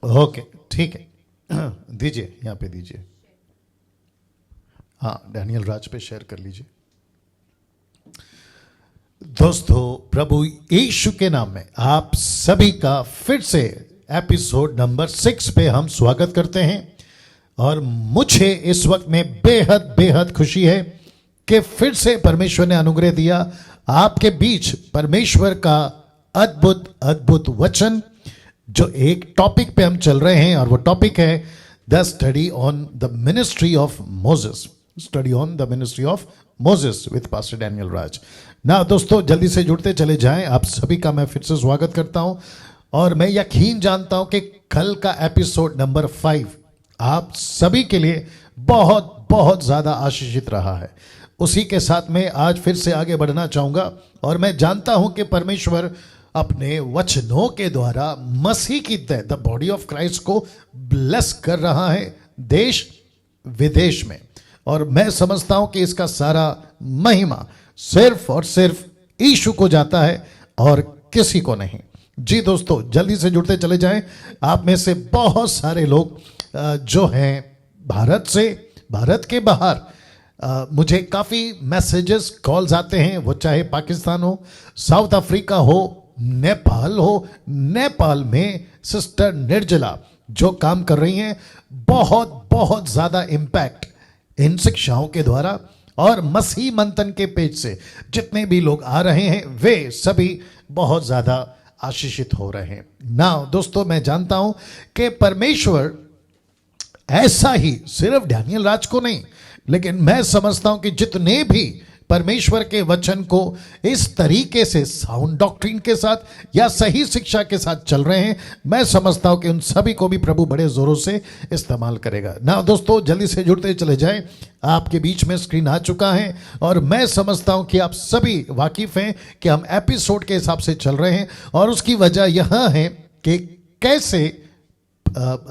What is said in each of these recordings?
Okay, ठीक है। दीजिए, यहाँ पे दीजिए। हाँ, डैनियल राज पे शेयर कर लीजिए। दोस्तों, प्रभु यीशु के नाम में आप सभी का फिर से एपिसोड नंबर 6 पे हम स्वागत करते हैं। और मुझे इस वक्त में बेहद बेहद खुशी है कि फिर से परमेश्वर ने अनुग्रह दिया आपके बीच परमेश्वर का अद्भुत अद्भुत वचन, जो एक टॉपिक पे हम चल रहे हैं, और वो टॉपिक है the study on the ministry of Moses. Study on the ministry of Moses with pastor Daniel Raj. ना दोस्तों, जल्दी से जुड़ते चले जाएं। आप सभी का मैं फिर से स्वागत करता हूं, और मैं यकीन जानता हूं कि कल का एपिसोड नंबर 5 आप सभी के लिए बहुत बहुत ज्यादा आशीषित रहा है। उसी के साथ में आज फिर से आगे बढ़ना चाहूंगा, और मैं जानता हूं कि परमेश्वर अपने वचनों के द्वारा मसीह की द बॉडी ऑफ क्राइस्ट को ब्लेस कर रहा है देश विदेश में। और मैं समझता हूं कि इसका सारा महिमा सिर्फ और सिर्फ यीशु को जाता है और किसी को नहीं। जी दोस्तों, जल्दी से जुड़ते चले जाएं। आप में से बहुत सारे लोग जो हैं भारत से, भारत के बाहर, मुझे काफ़ी मैसेजेस, कॉल्स आते हैं, वो चाहे पाकिस्तान हो, साउथ अफ्रीका हो, नेपाल हो। नेपाल में सिस्टर निर्जला जो काम कर रही हैं, बहुत बहुत ज़्यादा इम्पैक्ट इन शिक्षाओं के द्वारा, और मसीह मंथन के पेज से जितने भी लोग आ रहे हैं वे सभी बहुत ज़्यादा आशीषित हो रहे हैं। ना दोस्तों, मैं जानता हूं कि परमेश्वर ऐसा ही सिर्फ डैनियल राज को नहीं, लेकिन मैं समझता हूं कि जितने भी परमेश्वर के वचन को इस तरीके से साउंड डॉक्ट्रिन के साथ या सही शिक्षा के साथ चल रहे हैं, मैं समझता हूं कि उन सभी को भी प्रभु बड़े जोरों से इस्तेमाल करेगा। ना दोस्तों, जल्दी से जुड़ते चले जाएं। आपके बीच में स्क्रीन आ चुका है, और मैं समझता हूं कि आप सभी वाकिफ हैं कि हम एपिसोड के हिसाब से चल रहे हैं, और उसकी वजह यह है कि कैसे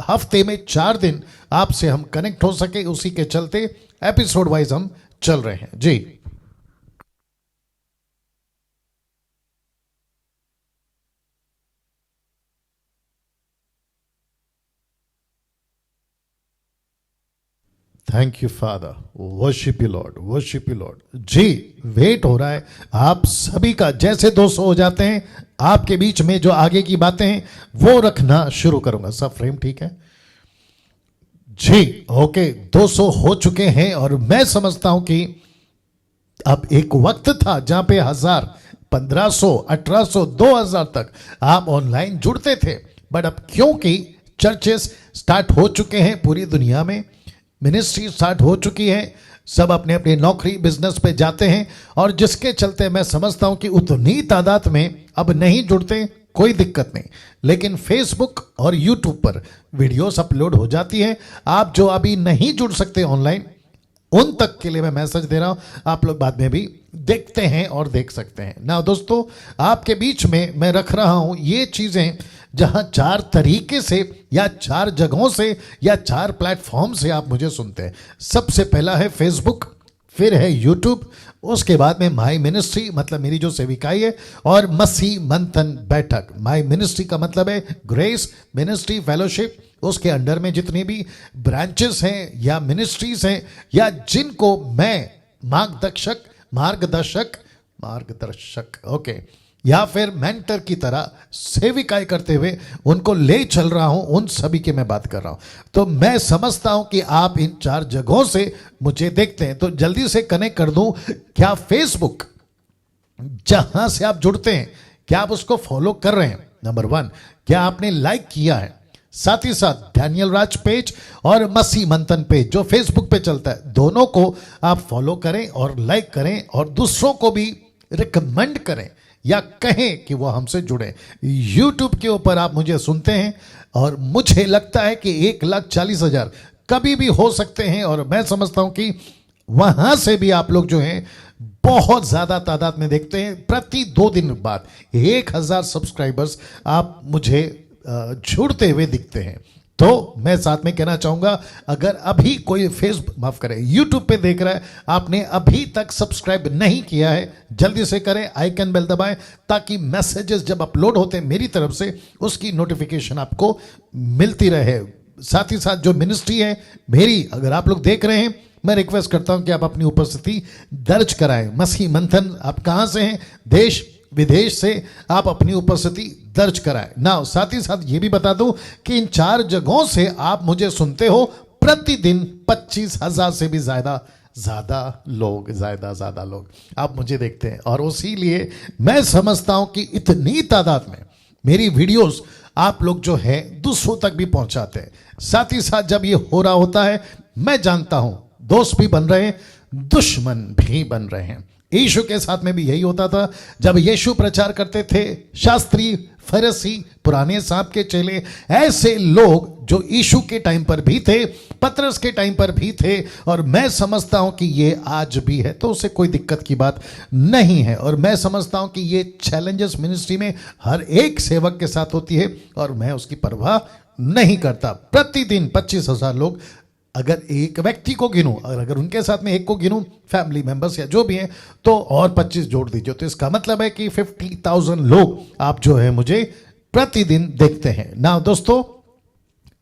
हफ्ते में 4 दिन आपसे हम कनेक्ट हो सके, उसी के चलते एपिसोड वाइज हम चल रहे हैं। जी, thank you father, worship you Lord, worship you Lord. जी, वेट हो रहा है आप सभी का। जैसे 200 हो जाते हैं, आपके बीच में जो आगे की बातें हैं वो रखना शुरू करूंगा। सब फ्रेम ठीक है जी? ओके, 200 हो चुके हैं, और मैं समझता हूं कि अब एक वक्त था जहां पे 1000, 1500, 1800, 2000 तक आप ऑनलाइन जुड़ते थे। बट अब क्योंकि चर्चेस स्टार्ट हो चुके हैं पूरी दुनिया में, मिनिस्ट्री स्टार्ट हो चुकी है, सब अपने अपने नौकरी बिजनेस पे जाते हैं, और जिसके चलते मैं समझता हूं कि उतनी तादाद में अब नहीं जुड़ते, कोई दिक्कत नहीं। लेकिन फेसबुक और यूट्यूब पर वीडियोस अपलोड हो जाती है। आप जो अभी नहीं जुड़ सकते ऑनलाइन, उन तक के लिए मैं मैसेज दे रहा हूं, आप लोग बाद में भी देखते हैं और देख सकते हैं। ना दोस्तों, आपके बीच में मैं रख रहा हूं ये चीजें जहां 4 तरीके से या 4 जगहों से या 4 प्लेटफॉर्म से आप मुझे सुनते हैं। सबसे पहला है फेसबुक, फिर है यूट्यूब, उसके बाद में माई मिनिस्ट्री, मतलब मेरी जो सेविकाई है, और मसीह मंथन बैठक। माई मिनिस्ट्री का मतलब है ग्रेस मिनिस्ट्री फेलोशिप। उसके अंडर में जितनी भी ब्रांचेस हैं या मिनिस्ट्रीज हैं, या जिनको मैं मार्गदर्शक ओके, या फिर मेंटर की तरह सेविकाई करते हुए उनको ले चल रहा हूं, उन सभी की मैं बात कर रहा हूं। तो मैं समझता हूं कि आप इन 4 जगहों से मुझे देखते हैं, तो जल्दी से कनेक्ट कर दूं। क्या फेसबुक, जहां से आप जुड़ते हैं, क्या आप उसको फॉलो कर रहे हैं? नंबर 1, क्या आपने लाइक किया है? साथ ही साथ डैनियल राज पेज और मसीह मंथन पेज जो फेसबुक पे चलता है, दोनों को आप फॉलो करें और लाइक करें, और दूसरों को भी रिकमेंड करें या कहें कि वो हमसे जुड़े। यूट्यूब के ऊपर आप मुझे सुनते हैं, और मुझे लगता है कि 1,40,000 कभी भी हो सकते हैं, और मैं समझता हूं कि वहां से भी आप लोग जो हैं बहुत ज्यादा तादाद में देखते हैं। प्रति 2 दिन बाद 1000 सब्सक्राइबर्स आप मुझे जुड़ते हुए दिखते हैं। तो मैं साथ में कहना चाहूंगा, अगर अभी कोई माफ करें यूट्यूब पे देख रहा है, आपने अभी तक सब्सक्राइब नहीं किया है, जल्दी से करें, आइकन बेल दबाएं, ताकि मैसेजेस जब अपलोड होते हैं मेरी तरफ से उसकी नोटिफिकेशन आपको मिलती रहे। साथ ही साथ जो मिनिस्ट्री है मेरी, अगर आप लोग देख रहे हैं, मैं रिक्वेस्ट करता हूं कि आप अपनी उपस्थिति दर्ज कराएं। मसीह मंथन, आप कहां से हैं, देश विदेश से, आप अपनी उपस्थिति दर्ज कराएं ना। साथ ही साथ ये भी बता दूं कि इन 4 जगहों से आप मुझे सुनते हो, प्रतिदिन 25,000 से भी ज्यादा लोग आप मुझे देखते हैं, और उसी लिए मैं समझता हूं कि इतनी तादाद में मेरी वीडियोस आप लोग जो है दूसरों तक भी पहुंचाते हैं। साथ ही साथ जब ये हो रहा होता है, मैं जानता हूं दोस्त भी बन रहे हैं, दुश्मन भी बन रहे हैं। यीशु के साथ में भी यही होता था। जब यीशु प्रचार करते थे, शास्त्री, फरीसी, पुराने सांप के चेले, ऐसे लोग जो यीशु के टाइम पर भी थे, पतरस के टाइम पर भी थे, और मैं समझता हूं कि ये आज भी है, तो उससे कोई दिक्कत की बात नहीं है। और मैं समझता हूं कि ये चैलेंजेस मिनिस्ट्री में हर एक सेवक के साथ होती है, और मैं उसकी परवाह नहीं करता। प्रतिदिन 25,000 लोग, अगर एक व्यक्ति को गिनूं, और अगर उनके साथ में एक को गिनूं, फैमिली मेंबर्स या जो भी हैं, तो और 25 जोड़ दीजिए, तो इसका मतलब है कि 50,000 लोग आप जो है मुझे प्रतिदिन देखते हैं ना। दोस्तों,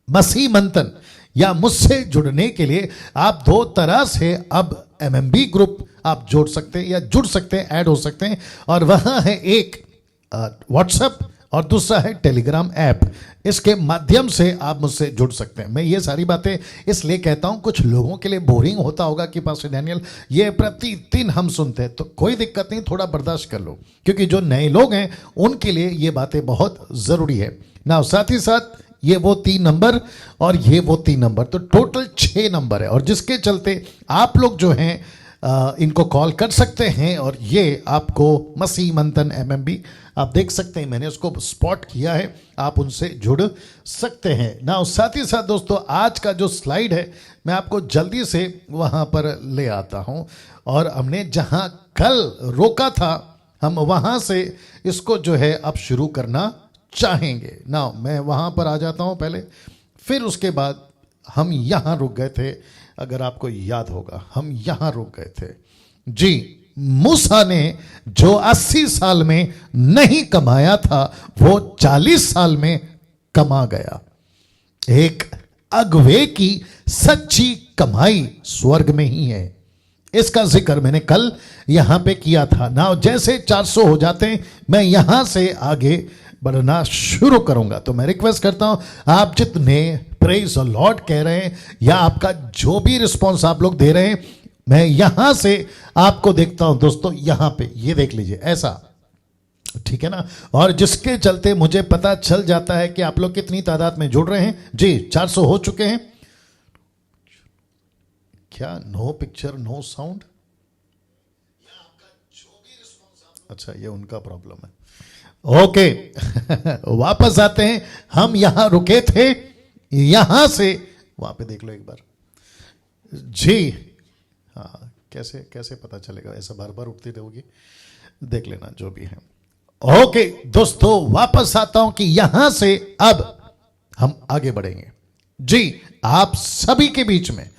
मसीह मंथन या मुझसे जुड़ने के लिए आप 2 तरह से अब MMB ग्रुप आप जोड़ सकते हैं या जुड़ सकते हैं, ऐड हो सकते हैं, और वहां है एक व्हाट्सएप और दूसरा है टेलीग्राम ऐप। इसके माध्यम से आप मुझसे जुड़ सकते हैं। मैं ये सारी बातें इसलिए कहता हूं, कुछ लोगों के लिए बोरिंग होता होगा कि पास्टर डैनियल ये प्रतिदिन हम सुनते हैं, तो कोई दिक्कत नहीं, थोड़ा बर्दाश्त कर लो, क्योंकि जो नए लोग हैं उनके लिए ये बातें बहुत ज़रूरी है ना। साथ ही साथ ये वो 3 नंबर और ये वो 3 नंबर, तो टोटल 6 नंबर है, और जिसके चलते आप लोग जो हैं इनको कॉल कर सकते हैं, और ये आपको मसीह मंथन MMB आप देख सकते हैं, मैंने उसको स्पॉट किया है, आप उनसे जुड़ सकते हैं ना। साथ ही साथ दोस्तों, आज का जो स्लाइड है मैं आपको जल्दी से वहां पर ले आता हूं, और हमने जहां कल रोका था हम वहां से इसको जो है अब शुरू करना चाहेंगे ना। मैं वहां पर आ जाता हूं पहले, फिर उसके बाद हम यहां रुक गए थे। अगर आपको याद होगा, हम यहां रुक गए थे जी। मूसा ने जो 80 साल में नहीं कमाया था, वो 40 साल में कमा गया। एक अगवे की सच्ची कमाई स्वर्ग में ही है। इसका जिक्र मैंने कल यहां पे किया था ना। जैसे 400 हो जाते हैं, मैं यहां से आगे बढ़ना शुरू करूंगा, तो मैं रिक्वेस्ट करता हूं, आप जितने प्रेज द लॉर्ड कह रहे हैं या आपका जो भी रिस्पॉन्स आप लोग दे रहे हैं, मैं यहां से आपको देखता हूं दोस्तों। यहां पे ये देख लीजिए, ऐसा, ठीक है ना। और जिसके चलते मुझे पता चल जाता है कि आप लोग कितनी तादाद में जुड़ रहे हैं जी। 400 हो चुके हैं क्या? नो पिक्चर नो साउंड, अच्छा ये उनका प्रॉब्लम है। ओके वापस आते हैं, हम यहां रुके थे, यहां से वहां पे देख लो एक बार जी। हाँ, कैसे कैसे पता चलेगा, ऐसा बार बार उठती रहोगी, देख लेना जो भी है। ओके दोस्तों, वापस आता हूं कि यहां से अब हम आगे बढ़ेंगे जी। आप सभी के बीच में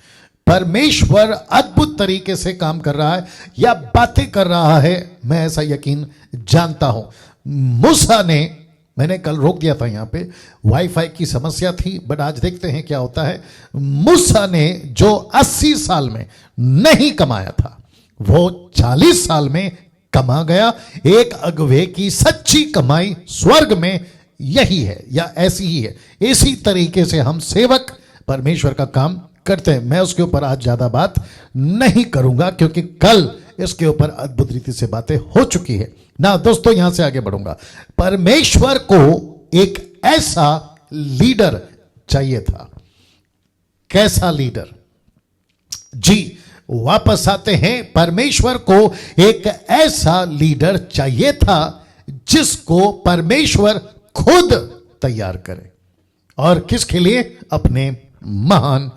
परमेश्वर अद्भुत तरीके से काम कर रहा है या बातें कर रहा है, मैं ऐसा यकीन जानता हूं। मूसा ने, मैंने कल रोक दिया था, यहां पे वाईफाई की समस्या थी, बट आज देखते हैं क्या होता है। मूसा ने जो 80 साल में नहीं कमाया था, वो 40 साल में कमा गया। एक अगवे की सच्ची कमाई स्वर्ग में यही है या ऐसी ही है। इसी तरीके से हम सेवक परमेश्वर का काम करते हैं। मैं उसके ऊपर आज ज्यादा बात नहीं करूंगा, क्योंकि कल इसके ऊपर अद्भुत रीति से बातें हो चुकी है ना। दोस्तों, यहां से आगे बढ़ूंगा। परमेश्वर को एक ऐसा लीडर चाहिए था। कैसा लीडर जी? वापस आते हैं, परमेश्वर को एक ऐसा लीडर चाहिए था जिसको परमेश्वर खुद तैयार करे, और किसके लिए? अपने महान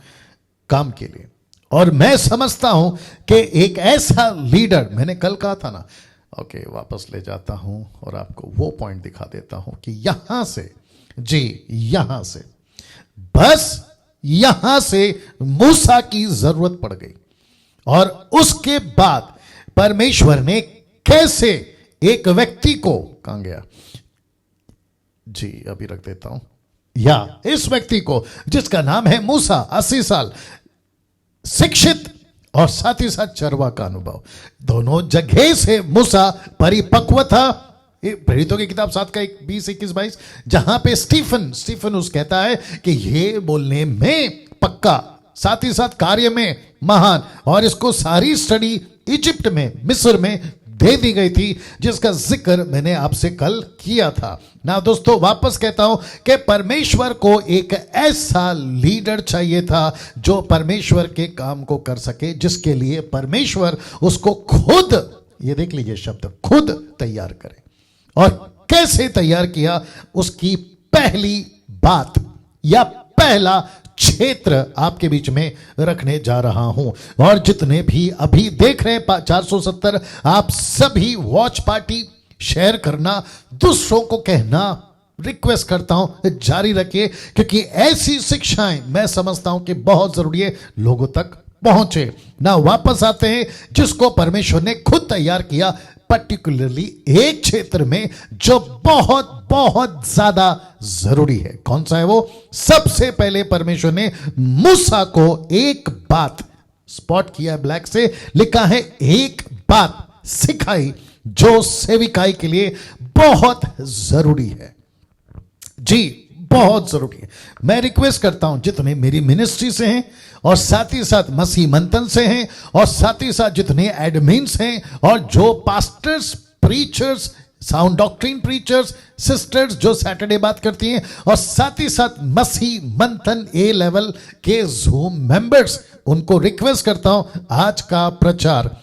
काम के लिए। और मैं समझता हूं कि एक ऐसा लीडर, मैंने कल कहा था ना, ओके वापस ले जाता हूं और आपको वो पॉइंट दिखा देता हूं कि यहां से जी, यहां से बस यहां से मूसा की जरूरत पड़ गई। और उसके बाद परमेश्वर ने कैसे एक व्यक्ति को, कहां गया जी, अभी रख देता हूं, या इस व्यक्ति को जिसका नाम है मूसा, 80 साल शिक्षित और साथ ही साथ चरवा का अनुभव, दोनों जगह से मूसा परिपक्व था। प्रेरितों की किताब 7 का 20, 21, 22, जहां पे स्टीफनुस कहता है कि ये बोलने में पक्का, साथ ही साथ कार्य में महान, और इसको सारी स्टडी इजिप्ट में, मिस्र में दे दी गई थी, जिसका जिक्र मैंने आपसे कल किया था ना। दोस्तों वापस कहता हूं कि परमेश्वर को एक ऐसा लीडर चाहिए था जो परमेश्वर के काम को कर सके, जिसके लिए परमेश्वर उसको खुद, ये देख लीजिए शब्द, खुद तैयार करे। और कैसे तैयार किया, उसकी पहली बात या पहला क्षेत्र आपके बीच में रखने जा रहा हूं। और जितने भी अभी देख रहे हैं 470, आप सभी वॉच पार्टी शेयर करना, दूसरों को कहना रिक्वेस्ट करता हूं, जारी रखिए, क्योंकि ऐसी शिक्षाएं मैं समझता हूं कि बहुत जरूरी है लोगों तक पहुंचे ना। वापस आते हैं जिसको परमेश्वर ने खुद तैयार किया, पर्टिकुलरली एक क्षेत्र में जो बहुत बहुत ज्यादा जरूरी है। कौन सा है वो? सबसे पहले परमेश्वर ने मूसा को एक बात स्पॉट किया, ब्लैक से लिखा है, एक बात सिखाई जो सेविकाई के लिए बहुत जरूरी है। जी बहुत जरूरी है। मैं रिक्वेस्ट करता हूं जितने मेरी मिनिस्ट्री से हैं और साथ ही साथ मसीह मंथन से हैं और साथ ही साथ जितने एडमिन्स हैं और जो pastors, preachers, sound doctrine preachers, sisters जो सैटरडे बात करती हैं, और साथ ही साथ मसीह मंथन ए लेवल के जूम मेंबर्स, उनको रिक्वेस्ट करता हूं आज का प्रचार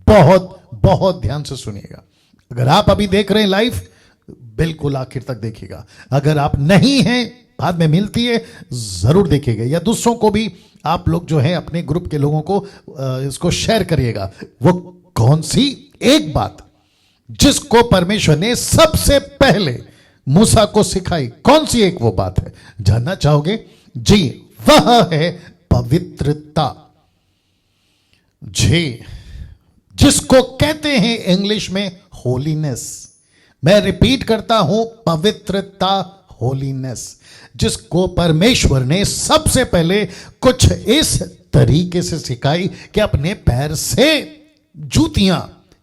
बहुत बहुत ध्यान से सुनिएगा। अगर आप अभी देख रहे हैं लाइव, बिल्कुल आखिर तक देखिएगा। अगर आप नहीं हैं, बाद में मिलती है, जरूर देखिएगा, या दूसरों को भी आप लोग जो है अपने ग्रुप के लोगों को इसको शेयर करिएगा। वो कौन सी एक बात जिसको परमेश्वर ने सबसे पहले मूसा को सिखाई, कौन सी एक वो बात है? जानना चाहोगे? जी, वह है पवित्रता। जी, जिसको कहते हैं इंग्लिश में होलीनेस। मैं रिपीट करता हूं, पवित्रता, होलीनेस, जिसको परमेश्वर ने सबसे पहले कुछ इस तरीके से सिखाई कि अपने पैर से जूतियां,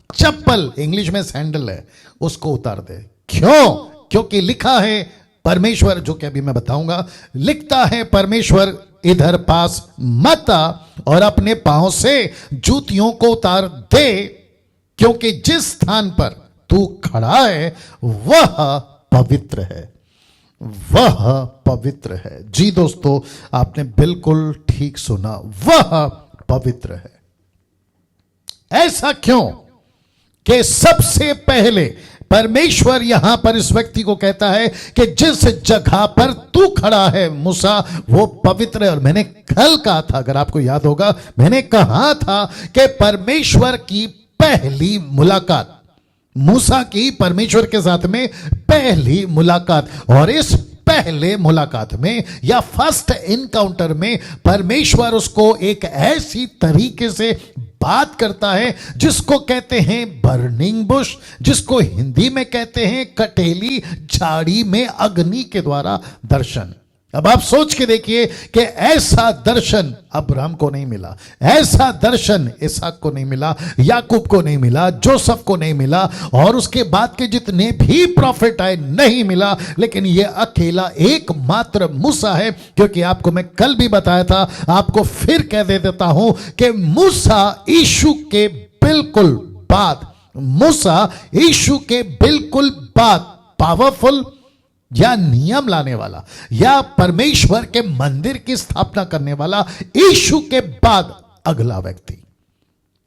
चप्पल, इंग्लिश में सैंडल है, उसको उतार दे। क्यों? क्योंकि लिखा है परमेश्वर, जो कि अभी मैं बताऊंगा, लिखता है परमेश्वर, इधर पास मत आ और अपने पांव से जूतियों को उतार दे, क्योंकि जिस स्थान पर तू खड़ा है वह पवित्र है, वह पवित्र है। जी दोस्तों, आपने बिल्कुल ठीक सुना, वह पवित्र है। ऐसा क्यों कि सबसे पहले परमेश्वर यहां पर इस व्यक्ति को कहता है कि जिस जगह पर तू खड़ा है मूसा, वो पवित्र है। और मैंने कल कहा था, अगर आपको याद होगा, मैंने कहा था कि परमेश्वर की पहली मुलाकात, मूसा की परमेश्वर के साथ में पहली मुलाकात, और इस पहले मुलाकात में या फर्स्ट इनकाउंटर में परमेश्वर उसको एक ऐसी तरीके से बात करता है जिसको कहते हैं बर्निंग बुश, जिसको हिंदी में कहते हैं कटेली झाड़ी में अग्नि के द्वारा दर्शन। अब आप सोच के देखिए कि ऐसा दर्शन अब्राहम को नहीं मिला, ऐसा दर्शन इसहाक को नहीं मिला, याकूब को नहीं मिला, जोसेफ को नहीं मिला, और उसके बाद के जितने भी प्रॉफिट आए नहीं मिला, लेकिन ये अकेला एकमात्र मूसा है। क्योंकि आपको मैं कल भी बताया था, आपको फिर कह देता हूं कि मूसा यीशु के बिल्कुल बाद, मूसा यीशु के बिल्कुल बाद पावरफुल या नियम लाने वाला या परमेश्वर के मंदिर की स्थापना करने वाला यीशु के बाद अगला व्यक्ति।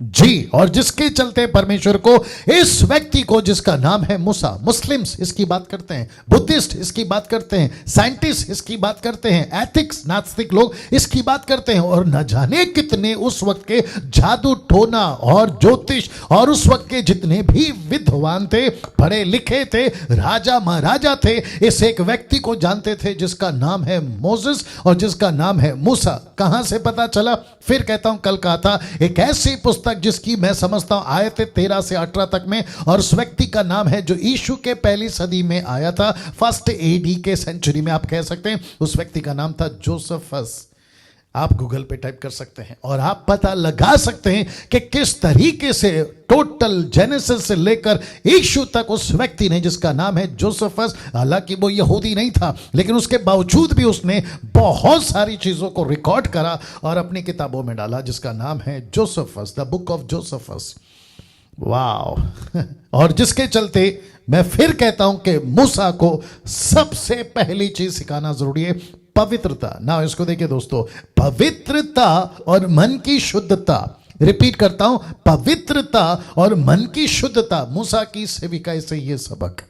जी, और जिसके चलते परमेश्वर को इस व्यक्ति को, जिसका नाम है मूसा, मुस्लिम्स इसकी बात करते हैं, बुद्धिस्ट इसकी बात करते हैं, साइंटिस्ट इसकी बात करते हैं, एथिक्स नास्तिक लोग इसकी बात करते हैं, और न जाने कितने उस वक्त के जादू टोना और ज्योतिष और उस वक्त के जितने भी विद्वान थे, पढ़े लिखे थे, राजा महाराजा थे, इस एक व्यक्ति को जानते थे जिसका नाम है मोसेस और जिसका नाम है मूसा। कहां से पता चला? फिर कहता हूं, कल कहा था, एक ऐसी पुस्तक जिसकी मैं समझता हूं आयत 13 से 18 तक में, और उस व्यक्ति का नाम है जो यीशु के पहली सदी में आया था, फर्स्ट एडी के सेंचुरी में आप कह सकते हैं। उस व्यक्ति का नाम था जोसेफस। आप गूगल पे टाइप कर सकते हैं और आप पता लगा सकते हैं कि किस तरीके से टोटल जेनेसिस से लेकर यीशु तक उस व्यक्ति ने, जिसका नाम है जोसेफस, हालांकि वो यहूदी नहीं था, लेकिन उसके बावजूद भी उसने बहुत सारी चीजों को रिकॉर्ड करा और अपनी किताबों में डाला, जिसका नाम है Josephus, the book of Josephus. वाह! और जिसके चलते मैं फिर कहता हूं कि मूसा को सबसे पहली चीज सिखाना जरूरी है, पवित्रता। ना इसको देखिए दोस्तों, पवित्रता और मन की शुद्धता। रिपीट करता हूं, पवित्रता और मन की शुद्धता। मूसा की सेविकाई से ये सबक।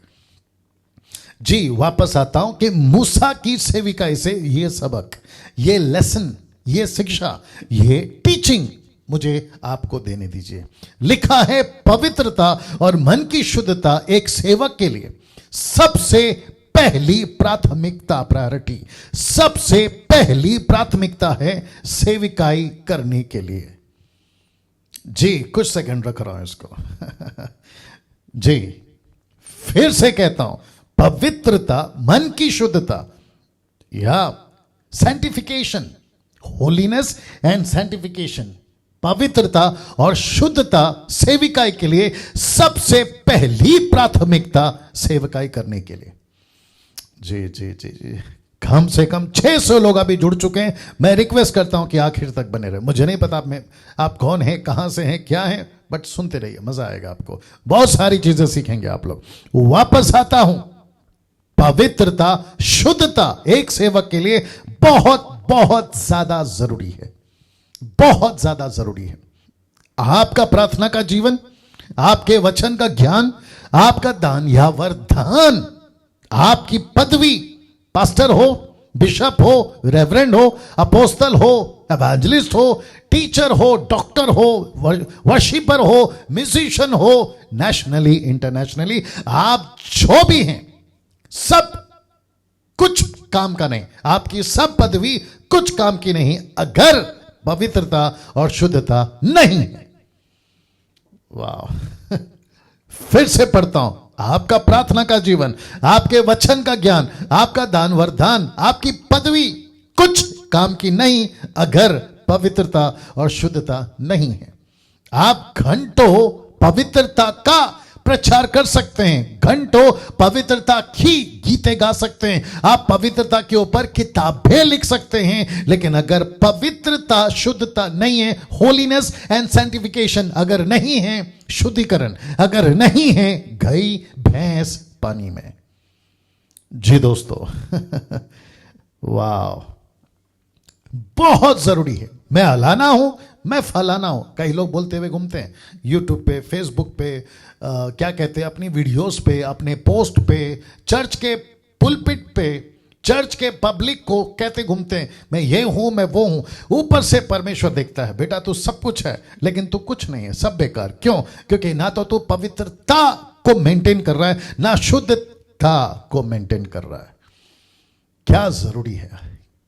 जी वापस आता हूं कि मूसा की सेविकाई से ये सबक, ये लेसन, ये शिक्षा, ये टीचिंग मुझे आपको देने दीजिए। लिखा है, पवित्रता और मन की शुद्धता एक सेवक के लिए सबसे पहली प्राथमिकता, प्रायोरिटी, सबसे पहली प्राथमिकता है सेविकाई करने के लिए। जी कुछ सेकंड रख रहा हूं इसको। जी फिर से कहता हूं, पवित्रता, मन की शुद्धता या सैंटिफिकेशन, होलीनेस एंड सैंटिफिकेशन, पवित्रता और शुद्धता सेविकाई के लिए सबसे पहली प्राथमिकता सेवकाई करने के लिए। जी जी जी जी कम से कम 600 लोग अभी जुड़ चुके हैं। मैं रिक्वेस्ट करता हूं कि आखिर तक बने रहे। मुझे नहीं पता आप कौन हैं, कहां से हैं, क्या हैं, बट सुनते रहिए, मजा आएगा आपको, बहुत सारी चीजें सीखेंगे आप लोग। वापस आता हूं, पवित्रता, शुद्धता एक सेवक के लिए बहुत बहुत ज्यादा जरूरी है, बहुत ज्यादा जरूरी है। आपका प्रार्थना का जीवन, आपके वचन का ज्ञान, आपका दान या वरदान, आपकी पदवी, पास्टर हो, बिशप हो, रेवरेंड हो, अपोस्तल हो, एवेंजलिस्ट हो, टीचर हो, डॉक्टर हो, वर्शिपर हो, म्यूजिशियन हो, नेशनली इंटरनेशनली, आप जो भी हैं, सब कुछ काम का नहीं। आपकी सब पदवी कुछ काम की नहीं अगर पवित्रता और शुद्धता नहीं है। वाह! फिर से पढ़ता हूं, आपका प्रार्थना का जीवन, आपके वचन का ज्ञान, आपका दान वरदान, आपकी पदवी कुछ काम की नहीं अगर पवित्रता और शुद्धता नहीं है। आप घंटों पवित्रता का प्रचार कर सकते हैं, घंटों पवित्रता की गीतें गा सकते हैं, आप पवित्रता के ऊपर किताबें लिख सकते हैं, लेकिन अगर पवित्रता, शुद्धता नहीं है, होलीनेस एंड सैंटिफिकेशन अगर नहीं है, शुद्धिकरण अगर नहीं है, गई भैंस पानी में। जी दोस्तों, वाह, बहुत जरूरी है। मैं अलाना हूं, मैं फलाना हूं, कई लोग बोलते हुए घूमते हैं यूट्यूब पे, फेसबुक पे, क्या कहते हैं, अपनी वीडियोस पे, अपने पोस्ट पे, चर्च के पुलपिट पे, चर्च के पब्लिक को कहते घूमते हैं मैं ये हूं, मैं वो हूं। ऊपर से परमेश्वर देखता है, बेटा तू सब कुछ है लेकिन तू कुछ नहीं है, सब बेकार। क्यों? क्योंकि ना तो तू पवित्रता को मेंटेन कर रहा है, ना शुद्धता को मेंटेन कर रहा है। क्या जरूरी है,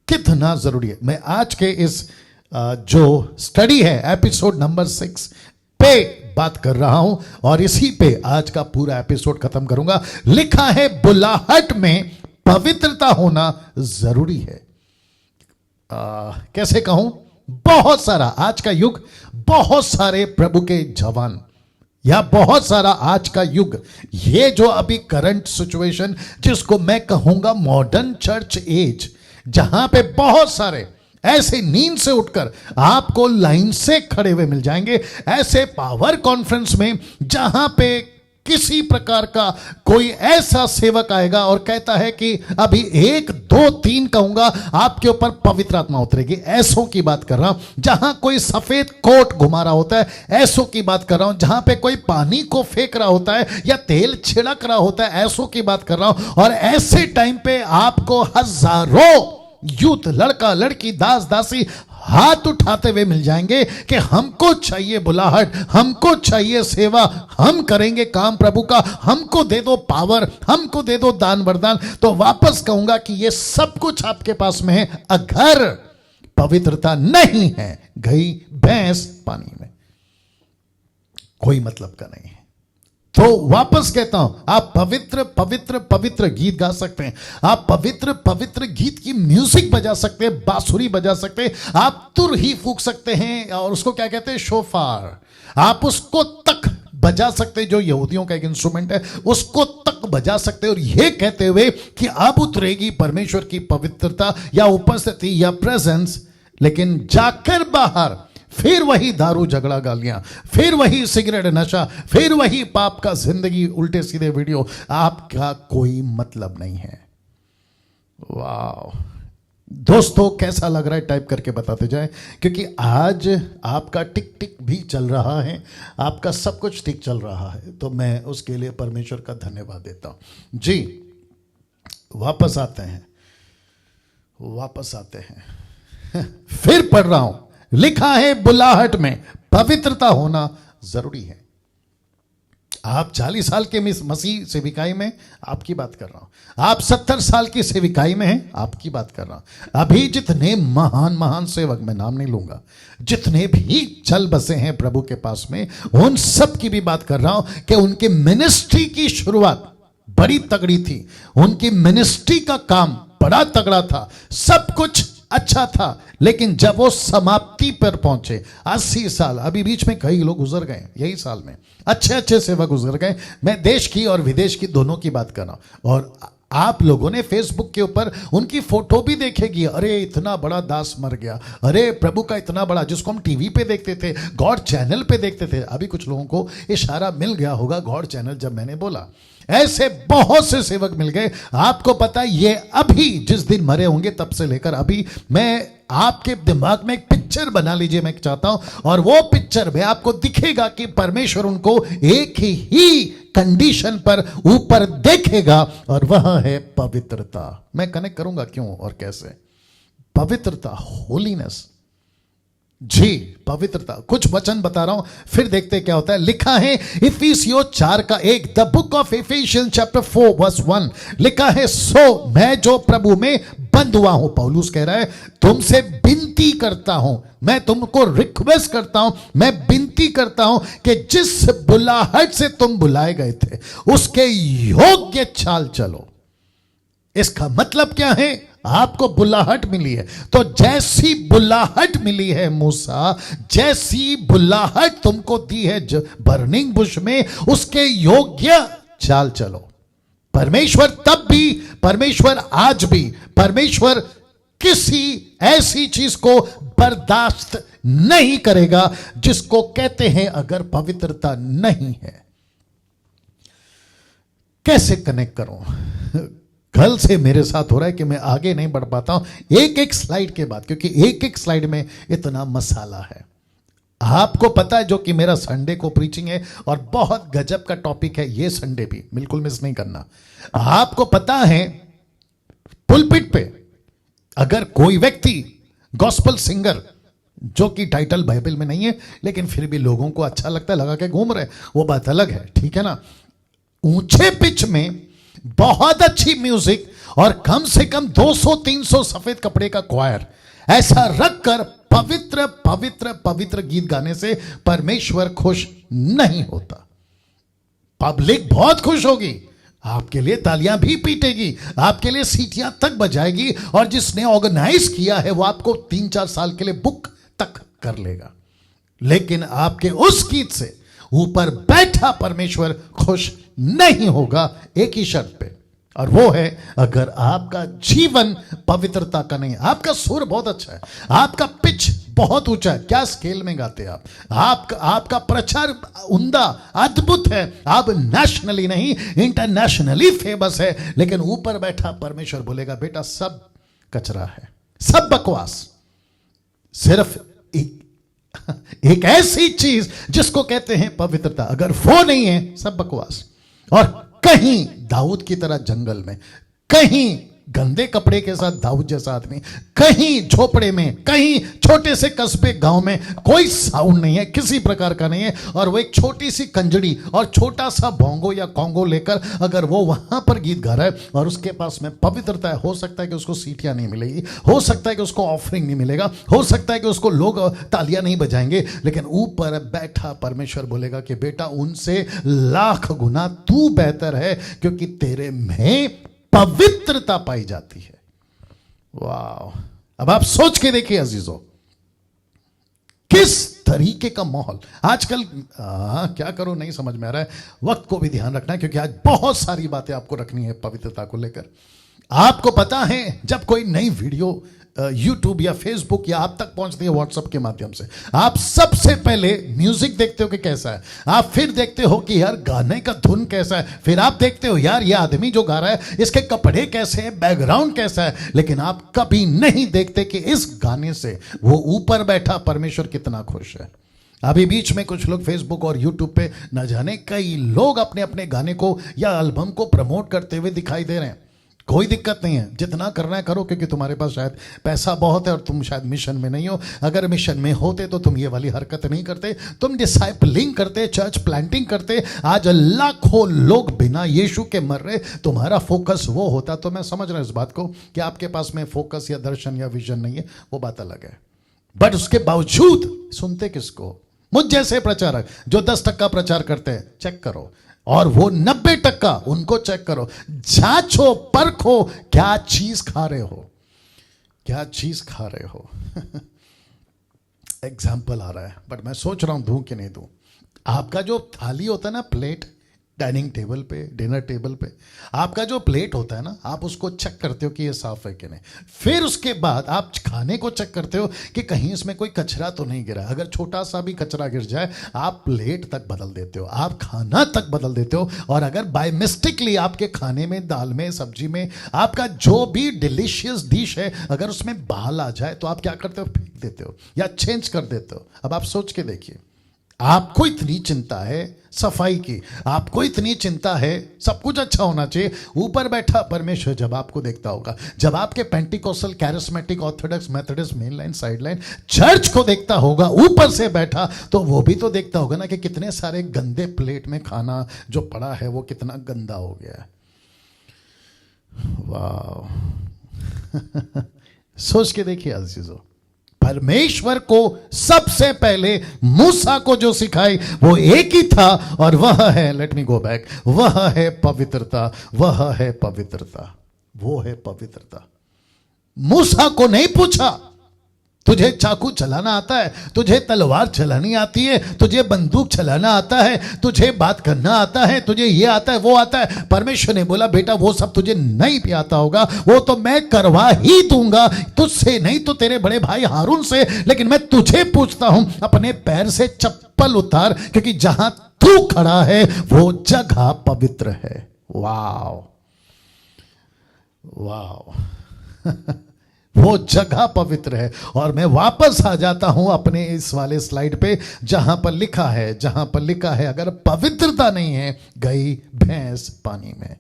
कितना जरूरी है। मैं आज के इस जो स्टडी है एपिसोड नंबर 6 पे बात कर रहा हूं और इसी पे आज का पूरा एपिसोड खत्म करूंगा। लिखा है, बुलाहट में पवित्रता होना जरूरी है। कैसे कहूं, बहुत सारा आज का युग, बहुत सारे प्रभु के जवान या बहुत सारा आज का युग, ये जो अभी करंट सिचुएशन जिसको मैं कहूंगा मॉडर्न चर्च एज, जहां पे बहुत सारे ऐसे नींद से उठकर आपको लाइन से खड़े हुए मिल जाएंगे, ऐसे पावर कॉन्फ्रेंस में जहां पे किसी प्रकार का कोई ऐसा सेवक आएगा और कहता है कि अभी 1 2 3 कहूंगा आपके ऊपर पवित्र आत्मा उतरेगी। ऐसों की बात कर रहा हूं। जहां कोई सफेद कोट घुमा रहा होता है, ऐसों की बात कर रहा हूं। जहां पे कोई पानी को फेंक रहा होता है या तेल छिड़क रहा होता है, ऐसों की बात कर रहा हूं। और ऐसे टाइम पे आपको हजारों यूथ, लड़का लड़की, दास दासी, हाथ उठाते हुए मिल जाएंगे कि हमको चाहिए बुलाहट, हमको चाहिए सेवा, हम करेंगे काम प्रभु का, हमको दे दो पावर, हमको दे दो दान वरदान। तो वापस कहूंगा कि ये सब कुछ आपके पास में है, अगर पवित्रता नहीं है, गई भैंस पानी में, कोई मतलब का नहीं है। तो वापस कहता हूं, आप पवित्र पवित्र पवित्र गीत गा सकते हैं, आप पवित्र पवित्र गीत की म्यूजिक बजा सकते हैं, बांसुरी बजा सकते हैं, आप तुर ही फूंक सकते हैं, और उसको क्या कहते हैं, शोफार, आप उसको तक बजा सकते हैं, जो यहूदियों का एक इंस्ट्रूमेंट है, उसको तक बजा सकते हैं, और यह कहते हुए कि अब उतरेगी परमेश्वर की पवित्रता या उपस्थिति या प्रेजेंस। लेकिन जाकर बाहर फिर वही दारू झगड़ा गालियां, फिर वही सिगरेट नशा, फिर वही पाप का जिंदगी, उल्टे सीधे वीडियो, आपका कोई मतलब नहीं है। वाह दोस्तों, कैसा लग रहा है टाइप करके बताते जाएं, क्योंकि आज आपका टिक टिक भी चल रहा है, आपका सब कुछ ठीक चल रहा है, तो मैं उसके लिए परमेश्वर का धन्यवाद देता हूं जी। वापस आते हैं, वापस आते हैं फिर पढ़ रहा हूं, लिखा है बुलाहट में पवित्रता होना जरूरी है। आप 40 साल के मसीह सेविकाई में, आपकी बात कर रहा हूं, आप 70 साल की सेविकाई में हैं, आपकी बात कर रहा हूं। अभी जितने महान महान सेवक, मैं नाम नहीं लूंगा, जितने भी चल बसे हैं प्रभु के पास में, उन सब की भी बात कर रहा हूं कि उनकी मिनिस्ट्री की शुरुआत बड़ी तगड़ी थी, उनकी मिनिस्ट्री का काम बड़ा तगड़ा था, सब कुछ अच्छा था, लेकिन जब वो समाप्ति पर पहुंचे, 80 साल, अभी बीच में कई लोग गुजर गए यही साल में, अच्छे अच्छे सेवक गुजर गए, मैं देश की और विदेश की दोनों की बात कर रहा हूं। और आप लोगों ने फेसबुक के ऊपर उनकी फोटो भी देखेगी, अरे इतना बड़ा दास मर गया, अरे प्रभु का इतना बड़ा, जिसको हम टीवी पे देखते थे, गॉड चैनल पे देखते थे। अभी कुछ लोगों को इशारा मिल गया होगा गॉड चैनल, जब मैंने बोला, ऐसे बहुत से सेवक मिल गए। आपको पता है, ये अभी जिस दिन मरे होंगे तब से लेकर अभी, मैं आपके दिमाग में एक पिक्चर बना लीजिए, मैं चाहता हूं, और वो पिक्चर में आपको दिखेगा कि परमेश्वर उनको एक ही कंडीशन पर ऊपर देखेगा, और वह है पवित्रता। मैं कनेक्ट करूंगा क्यों और कैसे। पवित्रता, होलीनेस, जी पवित्रता। कुछ वचन बता रहा हूं, फिर देखते क्या होता है। लिखा है इफिसियों 4:1, the book of Ephesians chapter 4 verse 1, लिखा है, सो मैं जो प्रभु में बंद हुआ हूं, पौलुस कह रहा है, तुमसे विनती करता हूं, मैं तुमको रिक्वेस्ट करता हूं, मैं विनती करता हूं कि जिस बुलाहट से तुम बुलाए गए थे उसके योग्य चाल चलो। इसका मतलब क्या है, आपको बुलाहट मिली है, तो जैसी बुलाहट मिली है मूसा, जैसी बुलाहट तुमको दी है बर्निंग बुश में, उसके योग्य चाल चलो। परमेश्वर तब भी, परमेश्वर आज भी, परमेश्वर किसी ऐसी चीज को बर्दाश्त नहीं करेगा जिसको कहते हैं अगर पवित्रता नहीं है। कैसे कनेक्ट करूं, कल से मेरे साथ हो रहा है कि मैं आगे नहीं बढ़ पाता हूं एक एक स्लाइड के बाद, क्योंकि एक एक स्लाइड में इतना मसाला है। आपको पता है, जो कि मेरा संडे को प्रीचिंग है और बहुत गजब का टॉपिक है, ये संडे भी बिल्कुल मिस नहीं करना। आपको पता है, पुलपिट पे अगर कोई व्यक्ति गॉस्पल सिंगर, जो कि टाइटल बाइबल में नहीं है, लेकिन फिर भी लोगों को अच्छा लगता है, लगा के घूम रहे, वो बात अलग है, ठीक है ना। ऊंचे पिच में बहुत अच्छी म्यूजिक और कम से कम 200-300 सफेद कपड़े का क्वायर, ऐसा रखकर पवित्र पवित्र पवित्र गीत गाने से परमेश्वर खुश नहीं होता। पब्लिक बहुत खुश होगी, आपके लिए तालियां भी पीटेगी, आपके लिए सीटियां तक बजाएगी, और जिसने ऑर्गेनाइज किया है वो आपको 3-4 साल के लिए बुक तक कर लेगा। लेकिन आपके उस गीत से ऊपर बैठा परमेश्वर खुश नहीं होगा, एक ही शर्त पे, और वो है अगर आपका जीवन पवित्रता का नहीं। आपका सुर बहुत अच्छा है, आपका पिच बहुत ऊंचा है, क्या स्केल में गाते हैं आप, आपका प्रचार उम्दा अद्भुत है, आप नेशनली नहीं इंटरनेशनली फेमस है, लेकिन ऊपर बैठा परमेश्वर बोलेगा बेटा सब कचरा है, सब बकवास, सिर्फ एक ऐसी चीज जिसको कहते हैं पवित्रता, अगर वो नहीं है सब बकवास। और कहीं दाऊद की तरह जंगल में, कहीं गंदे कपड़े के साथ दाऊद जैसा आदमी, कहीं झोपड़े में, कहीं छोटे से कस्बे गांव में कोई साउंड नहीं है, किसी प्रकार का नहीं है, और वो एक छोटी सी कंजड़ी और छोटा सा भोंगो या कॉन्गो लेकर अगर वो वहां पर गीत गा रहा है और उसके पास में पवित्रता है, हो सकता है कि उसको सीटियां नहीं मिलेगी, हो सकता है कि उसको ऑफरिंग नहीं मिलेगा, हो सकता है कि उसको लोग तालियां नहीं बजाएंगे, लेकिन ऊपर बैठा परमेश्वर बोलेगा कि बेटा उनसे लाख गुना तू बेहतर है, क्योंकि तेरे में पवित्रता पाई जाती है। वाह! अब आप सोच के देखिए अजीजों, किस तरीके का माहौल आजकल, क्या करो नहीं समझ में आ रहा है। वक्त को भी ध्यान रखना है, क्योंकि आज बहुत सारी बातें आपको रखनी है पवित्रता को लेकर। आपको पता है, जब कोई नई वीडियो YouTube या Facebook या आप तक पहुंचती है व्हाट्सएप के माध्यम से, आप सबसे पहले म्यूजिक देखते हो कि कैसा है, आप फिर देखते हो कि यार गाने का धुन कैसा है, फिर आप देखते हो यार ये आदमी जो गा रहा है इसके कपड़े कैसे हैं, बैकग्राउंड कैसा है, लेकिन आप कभी नहीं देखते कि इस गाने से वो ऊपर बैठा परमेश्वर कितना खुश है। अभी बीच में कुछ लोग फेसबुक और यूट्यूब पे न जाने कई लोग अपने अपने गाने को या एल्बम को प्रमोट करते हुए दिखाई दे रहे हैं। कोई दिक्कत नहीं है, जितना करना है करो, क्योंकि तुम्हारे पास शायद पैसा बहुत है और तुम शायद मिशन में नहीं हो। अगर मिशन में होते तो तुम ये वाली हरकत नहीं करते, तुम डिसाइपलिंग करते, चर्च प्लांटिंग करते। आज लाखों लोग बिना यीशु के मर रहे, तुम्हारा फोकस वो होता। तो मैं समझ रहा हूं इस बात को कि आपके पास में फोकस या दर्शन या विजन नहीं है, वो बात अलग है, बट उसके बावजूद सुनते किसको? मुझ जैसे प्रचारक जो 10% प्रचार करते हैं, चेक करो, और वो 90% उनको चेक करो, जांचो, परखो, क्या चीज खा रहे हो, क्या चीज खा रहे हो। एग्जाम्पल आ रहा है, बट मैं सोच रहा हूं दूं कि नहीं दूं। आपका जो थाली होता है ना, प्लेट, डाइनिंग टेबल पे, डिनर टेबल पे आपका जो प्लेट होता है ना, आप उसको चेक करते हो कि ये साफ है कि नहीं। फिर उसके बाद आप खाने को चेक करते हो कि कहीं इसमें कोई कचरा तो नहीं गिरा। अगर छोटा सा भी कचरा गिर जाए, आप प्लेट तक बदल देते हो, आप खाना तक बदल देते हो। और अगर बाय मिस्टेकली आपके खाने में, दाल में, सब्जी में, आपका जो भी डिलीशियस डिश है, अगर उसमें बाल आ जाए तो आप क्या करते हो? फेंक देते हो या चेंज कर देते हो। अब आप सोच के देखिए, आपको इतनी चिंता है सफाई की, आपको इतनी चिंता है सब कुछ अच्छा होना चाहिए, ऊपर बैठा परमेश्वर जब आपको देखता होगा, जब आपके Pentecostal, charismatic, Orthodox, Methodist, main line, side line church को देखता होगा ऊपर से बैठा, तो वो भी तो देखता होगा ना कि कितने सारे गंदे प्लेट में खाना जो पड़ा है वो कितना गंदा हो गया है। वाह! सोच के देखिए अजीजों, परमेश्वर को सबसे पहले मूसा को जो सिखाई वो एक ही था, और वह है, लेट मी गो बैक, वह है पवित्रता, वह है पवित्रता, वो है पवित्रता। मूसा को नहीं पूछा तुझे चाकू चलाना आता है, तुझे तलवार चलानी आती है, तुझे बंदूक चलाना आता है, तुझे बात करना आता है, तुझे ये आता है, वो आता है। परमेश्वर ने बोला बेटा वो सब तुझे नहीं भी आता होगा, वो तो मैं करवा ही दूंगा, तुझसे नहीं तो तेरे बड़े भाई हारून से, लेकिन मैं तुझे पूछता हूं अपने पैर से चप्पल उतार, क्योंकि जहां तू खड़ा है वो जगह पवित्र है। वाव वाव वो जगह पवित्र है। और मैं वापस आ जाता हूं अपने इस वाले स्लाइड पे, जहां पर लिखा है अगर पवित्रता नहीं है, गई भैंस पानी में,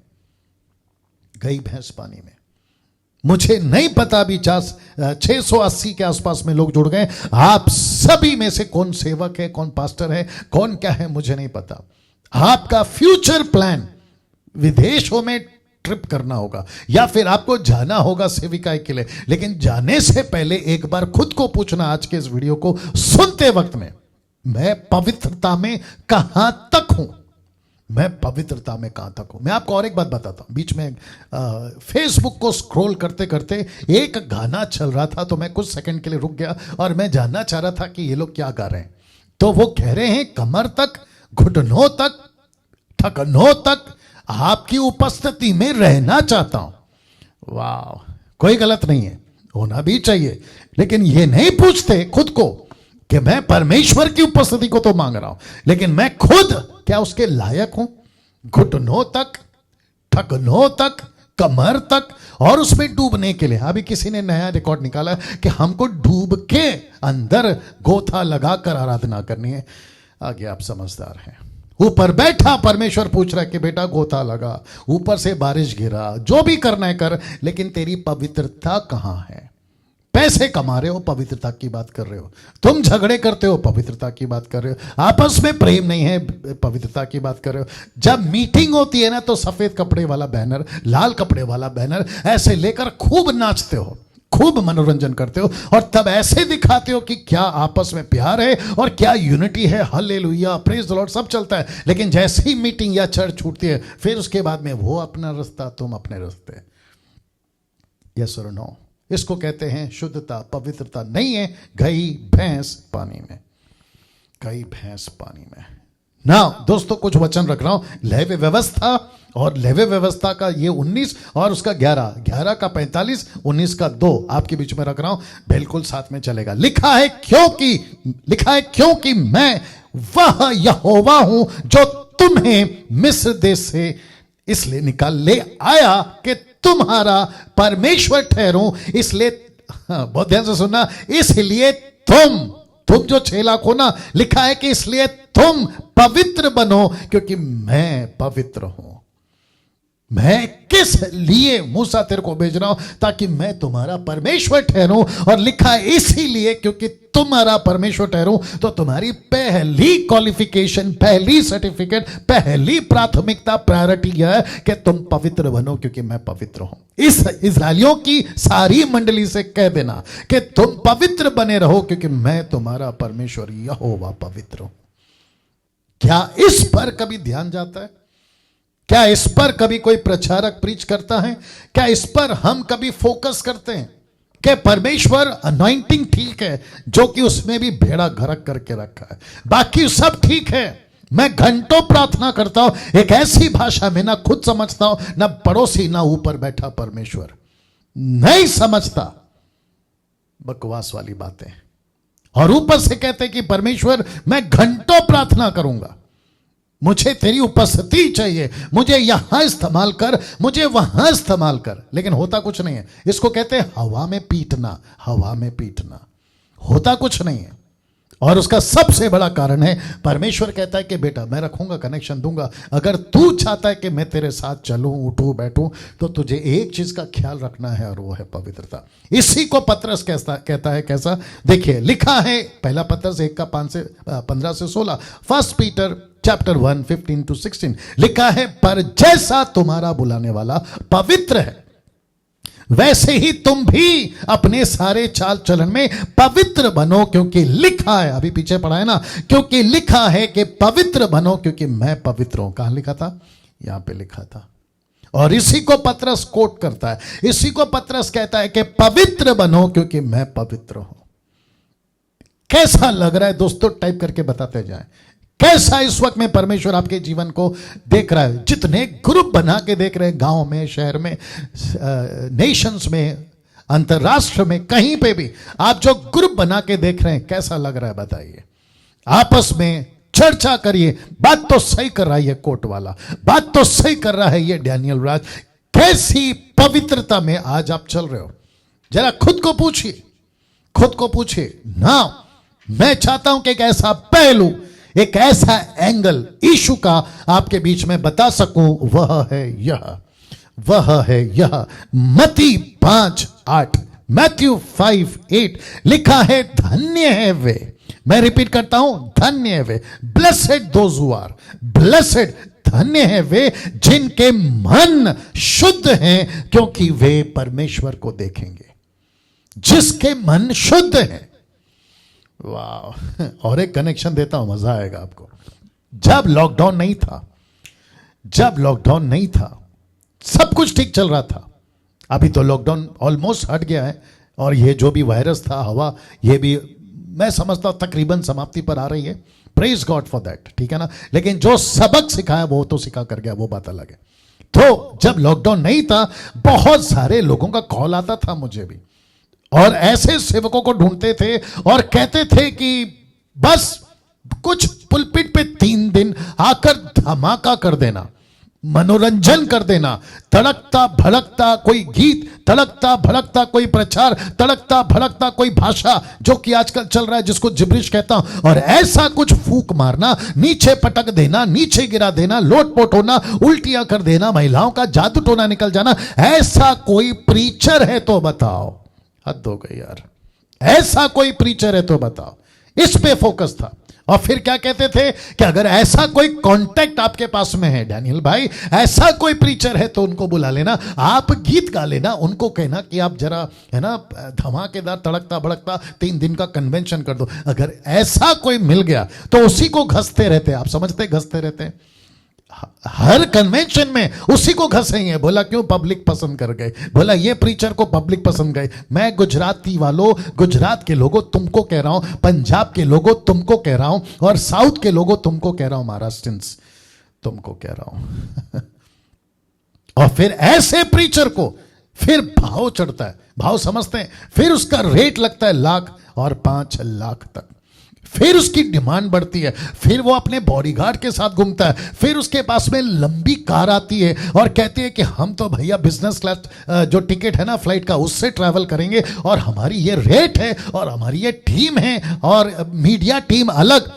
गई भैंस पानी में। मुझे नहीं पता अभी 680 के आसपास में लोग जुड़ गए। आप सभी में से कौन सेवक है, कौन पास्टर है, कौन क्या है, मुझे नहीं पता। आपका फ्यूचर प्लान विदेशों में ट्रिप करना होगा या फिर आपको जाना होगा सेविकाई के लिए, लेकिन जाने से पहले एक बार खुद को पूछना, आज के इस वीडियो को सुनते वक्त में, मैं पवित्रता में कहां तक हूं, मैं पवित्रता में कहां तक हूं। मैं आपको और एक बात बताता हूं, बीच में फेसबुक को स्क्रॉल करते करते एक गाना चल रहा था, तो मैं कुछ सेकंड के लिए रुक गया और मैं जानना चाह रहा था कि ये लोग क्या गा रहे हैं। तो वो कह रहे हैं कमर तक, घुटनों तक, ठकनों तक आपकी उपस्थिति में रहना चाहता हूं। वाह! कोई गलत नहीं है, होना भी चाहिए, लेकिन ये नहीं पूछते खुद को कि मैं परमेश्वर की उपस्थिति को तो मांग रहा हूं, लेकिन मैं खुद क्या उसके लायक हूं? घुटनों तक, ठकनों तक, कमर तक, और उसमें डूबने के लिए अभी किसी ने नया रिकॉर्ड निकाला कि हमको डूब के अंदर गोथा लगाकर आराधना करनी है। आगे आप समझदार हैं। ऊपर बैठा परमेश्वर पूछ रहा है कि बेटा गोता लगा, ऊपर से बारिश गिरा, जो भी करना है कर, लेकिन तेरी पवित्रता कहां है? पैसे कमा रहे हो, पवित्रता की बात कर रहे हो। तुम झगड़े करते हो, पवित्रता की बात कर रहे हो। आपस में प्रेम नहीं है, पवित्रता की बात कर रहे हो। जब मीटिंग होती है ना, तो सफेद कपड़े वाला बैनर, लाल कपड़े वाला बैनर ऐसे लेकर खूब नाचते हो, खूब मनोरंजन करते हो, और तब ऐसे दिखाते हो कि क्या आपस में प्यार है और क्या यूनिटी है। हालेलुया, प्रेज द लॉर्ड, सब चलता है। लेकिन जैसे ही मीटिंग या चर्च छूटती है, फिर उसके बाद में वो अपना रास्ता, तुम अपने रास्ते। यस और नो? इसको कहते हैं शुद्धता, पवित्रता नहीं है। गई भैंस पानी में, गई भैंस पानी में ना। दोस्तों कुछ वचन रख रहा हूं, लेवी व्यवस्था, और लेवी व्यवस्था का ये 19 और उसका 11 का 45, 19 का 2 आपके बीच में रख रहा हूं, बिल्कुल साथ में चलेगा। लिखा है क्योंकि मैं वह यहोवा हूं जो तुम्हें मिस्र देश से इसलिए निकाल ले आया कि तुम्हारा परमेश्वर ठहरूं। इसलिए, बहुत ध्यान से सुनना, इसलिए तुम जो 6 लाख हो ना, लिखा है कि इसलिए तुम पवित्र बनो क्योंकि मैं पवित्र हूं। मैं किस लिए मूसा तेरे को भेज रहा हूं? ताकि मैं तुम्हारा परमेश्वर ठहरूं। और लिखा है इसीलिए क्योंकि तुम्हारा परमेश्वर ठहरूं, तो तुम्हारी पहली क्वालिफिकेशन, पहली सर्टिफिकेट, पहली प्राथमिकता, प्रायोरिटी यह है कि तुम पवित्र बनो क्योंकि मैं पवित्र हूं। इस इस्राएलियों की सारी मंडली से कह देना कि तुम पवित्र बने रहो क्योंकि मैं तुम्हारा परमेश्वर यहोवा पवित्र हूं। क्या इस पर कभी ध्यान जाता है? क्या इस पर कभी कोई प्रचारक प्रीच करता है? क्या इस पर हम कभी फोकस करते हैं कि परमेश्वर अनॉइंटिंग ठीक है, जो कि उसमें भी भेड़ा घरक करके रखा है, बाकी सब ठीक है। मैं घंटों प्रार्थना करता हूं एक ऐसी भाषा में, ना खुद समझता हूं, ना पड़ोसी, ना ऊपर बैठा परमेश्वर नहीं समझता। बकवास वाली बातें। और ऊपर से कहते हैं कि परमेश्वर मैं घंटों प्रार्थना करूंगा, मुझे तेरी उपस्थिति चाहिए, मुझे यहां इस्तेमाल कर, मुझे वहां इस्तेमाल कर, लेकिन होता कुछ नहीं है। इसको कहते हैं हवा में पीटना, हवा में पीटना, होता कुछ नहीं है। और उसका सबसे बड़ा कारण है, परमेश्वर कहता है कि बेटा मैं रखूंगा, कनेक्शन दूंगा। अगर तू चाहता है कि मैं तेरे साथ चलूं, उठूं, बैठूं, तो तुझे एक चीज का ख्याल रखना है, और वो है पवित्रता। इसी को पतरस कहता है कैसा? देखिए, लिखा है पहला पतरस 1 का 15 से 16, 1 पीटर चैप्टर 1 15 to 16, लिखा है पर जैसा तुम्हारा बुलाने वाला पवित्र है, वैसे ही तुम भी अपने सारे चाल चलन में पवित्र बनो, क्योंकि लिखा है, अभी पीछे पढ़ा है ना, क्योंकि लिखा है कि पवित्र बनो क्योंकि मैं पवित्र हूं। कहां लिखा था? यहां पे लिखा था। और इसी को पतरस कोट करता है, इसी को पतरस कहता है कि पवित्र बनो क्योंकि मैं पवित्र हूं। कैसा लग रहा है दोस्तों? टाइप करके बताते जाएं। कैसा इस वक्त में परमेश्वर आपके जीवन को देख रहा है? जितने ग्रुप बना के देख रहे हैं, गांव में, शहर में, नेशंस में, अंतरराष्ट्र में, कहीं पे भी आप जो ग्रुप बना के देख रहे हैं, कैसा लग रहा है बताइए? आपस में चर्चा करिए। बात तो सही कर रहा है ये कोट वाला, बात तो सही कर रहा है ये डैनियल राज। कैसी पवित्रता में आज आप चल रहे हो? जरा खुद को पूछिए, खुद को पूछिए ना। मैं चाहता हूं कि एक ऐसा पहलू, एक ऐसा एंगल यीशु का आपके बीच में बता सकूं, वह है यह। मत्ती 5:8, मैथ्यू 5:8 लिखा है, धन्य है वे, मैं रिपीट करता हूं, धन्य है वे, blessed those who are blessed, धन्य है वे जिनके मन शुद्ध हैं क्योंकि वे परमेश्वर को देखेंगे। जिसके मन शुद्ध हैं। वाह! और एक कनेक्शन देता हूं, मजा आएगा आपको। जब लॉकडाउन नहीं था, सब कुछ ठीक चल रहा था। अभी तो लॉकडाउन ऑलमोस्ट हट गया है, और ये जो भी वायरस था, हवा, ये भी मैं समझता हूं तकरीबन समाप्ति पर आ रही है। प्रेज गॉड फॉर दैट, ठीक है ना। लेकिन जो सबक सिखाया वो तो सिखा कर गया, वो बात अलग है। तो जब लॉकडाउन नहीं था, बहुत सारे लोगों का कॉल आता था मुझे भी, और ऐसे सेवकों को ढूंढते थे और कहते थे कि बस कुछ पुलपिट पे 3 दिन आकर धमाका कर देना, मनोरंजन कर देना, तड़कता भड़कता कोई गीत, तड़कता भड़कता कोई प्रचार, तड़कता भड़कता कोई भाषा जो कि आजकल चल रहा है, जिसको जिब्रिश कहता हूं, और ऐसा कुछ फूंक मारना, नीचे पटक देना, नीचे गिरा देना, लोटपोट होना, उल्टियां कर देना, महिलाओं का जादू टोना निकल जाना, ऐसा कोई प्रीचर है तो बताओ। हद हो गई यार, ऐसा कोई प्रीचर है तो बताओ। इस पे फोकस था। और फिर क्या कहते थे कि अगर ऐसा कोई कांटेक्ट आपके पास में है डैनियल भाई, ऐसा कोई प्रीचर है तो उनको बुला लेना, आप गीत गा लेना, उनको कहना कि आप जरा है ना धमाकेदार तड़कता भड़कता 3 दिन का कन्वेंशन कर दो। अगर ऐसा कोई मिल गया तो उसी को घसते रहते। आप समझते घसते रहते, हर कन्वेंशन में उसी को घसेंगे। बोला क्यों? पब्लिक पसंद कर गए। बोला ये प्रीचर को पब्लिक पसंद गए। मैं गुजराती वालों, गुजरात के लोगों तुमको कह रहा हूं, पंजाब के लोगों तुमको कह रहा हूं, और साउथ के लोगों तुमको कह रहा हूं, महाराष्ट्रियंस तुमको कह रहा हूं। और फिर ऐसे प्रीचर को फिर भाव चढ़ता है, भाव समझते हैं, फिर उसका रेट लगता है लाख और 5 लाख तक। फिर उसकी डिमांड बढ़ती है, फिर वो अपने बॉडीगार्ड के साथ घूमता है, फिर उसके पास में लंबी कार आती है और कहते हैं कि हम तो भैया बिजनेस क्लास जो टिकट है ना फ्लाइट का, उससे ट्रैवल करेंगे, और हमारी ये रेट है, और हमारी ये टीम है, और मीडिया टीम अलग,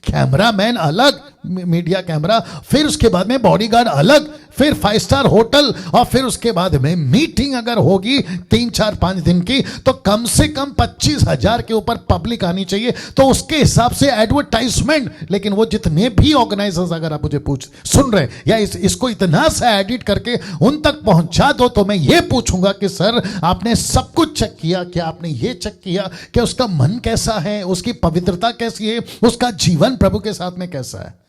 कैमरामैन अलग, मीडिया कैमरा, फिर उसके बाद में बॉडीगार्ड अलग, फिर 5 स्टार होटल, और फिर उसके बाद में मीटिंग अगर होगी 3, 4, 5 दिन की, तो कम से कम 25,000 के ऊपर पब्लिक आनी चाहिए। तो उसके हिसाब से एडवर्टाइजमेंट। लेकिन वो जितने भी ऑर्गेनाइजर्स, अगर आप मुझे सुन रहे या इसको इतना सा एडिट करके उन तक पहुंचा दो, तो मैं ये पूछूंगा कि सर आपने सब कुछ चेक किया क्या? आपने ये चेक किया कि उसका मन कैसा है, उसकी पवित्रता कैसी है, उसका जीवन प्रभु के साथ में कैसा है?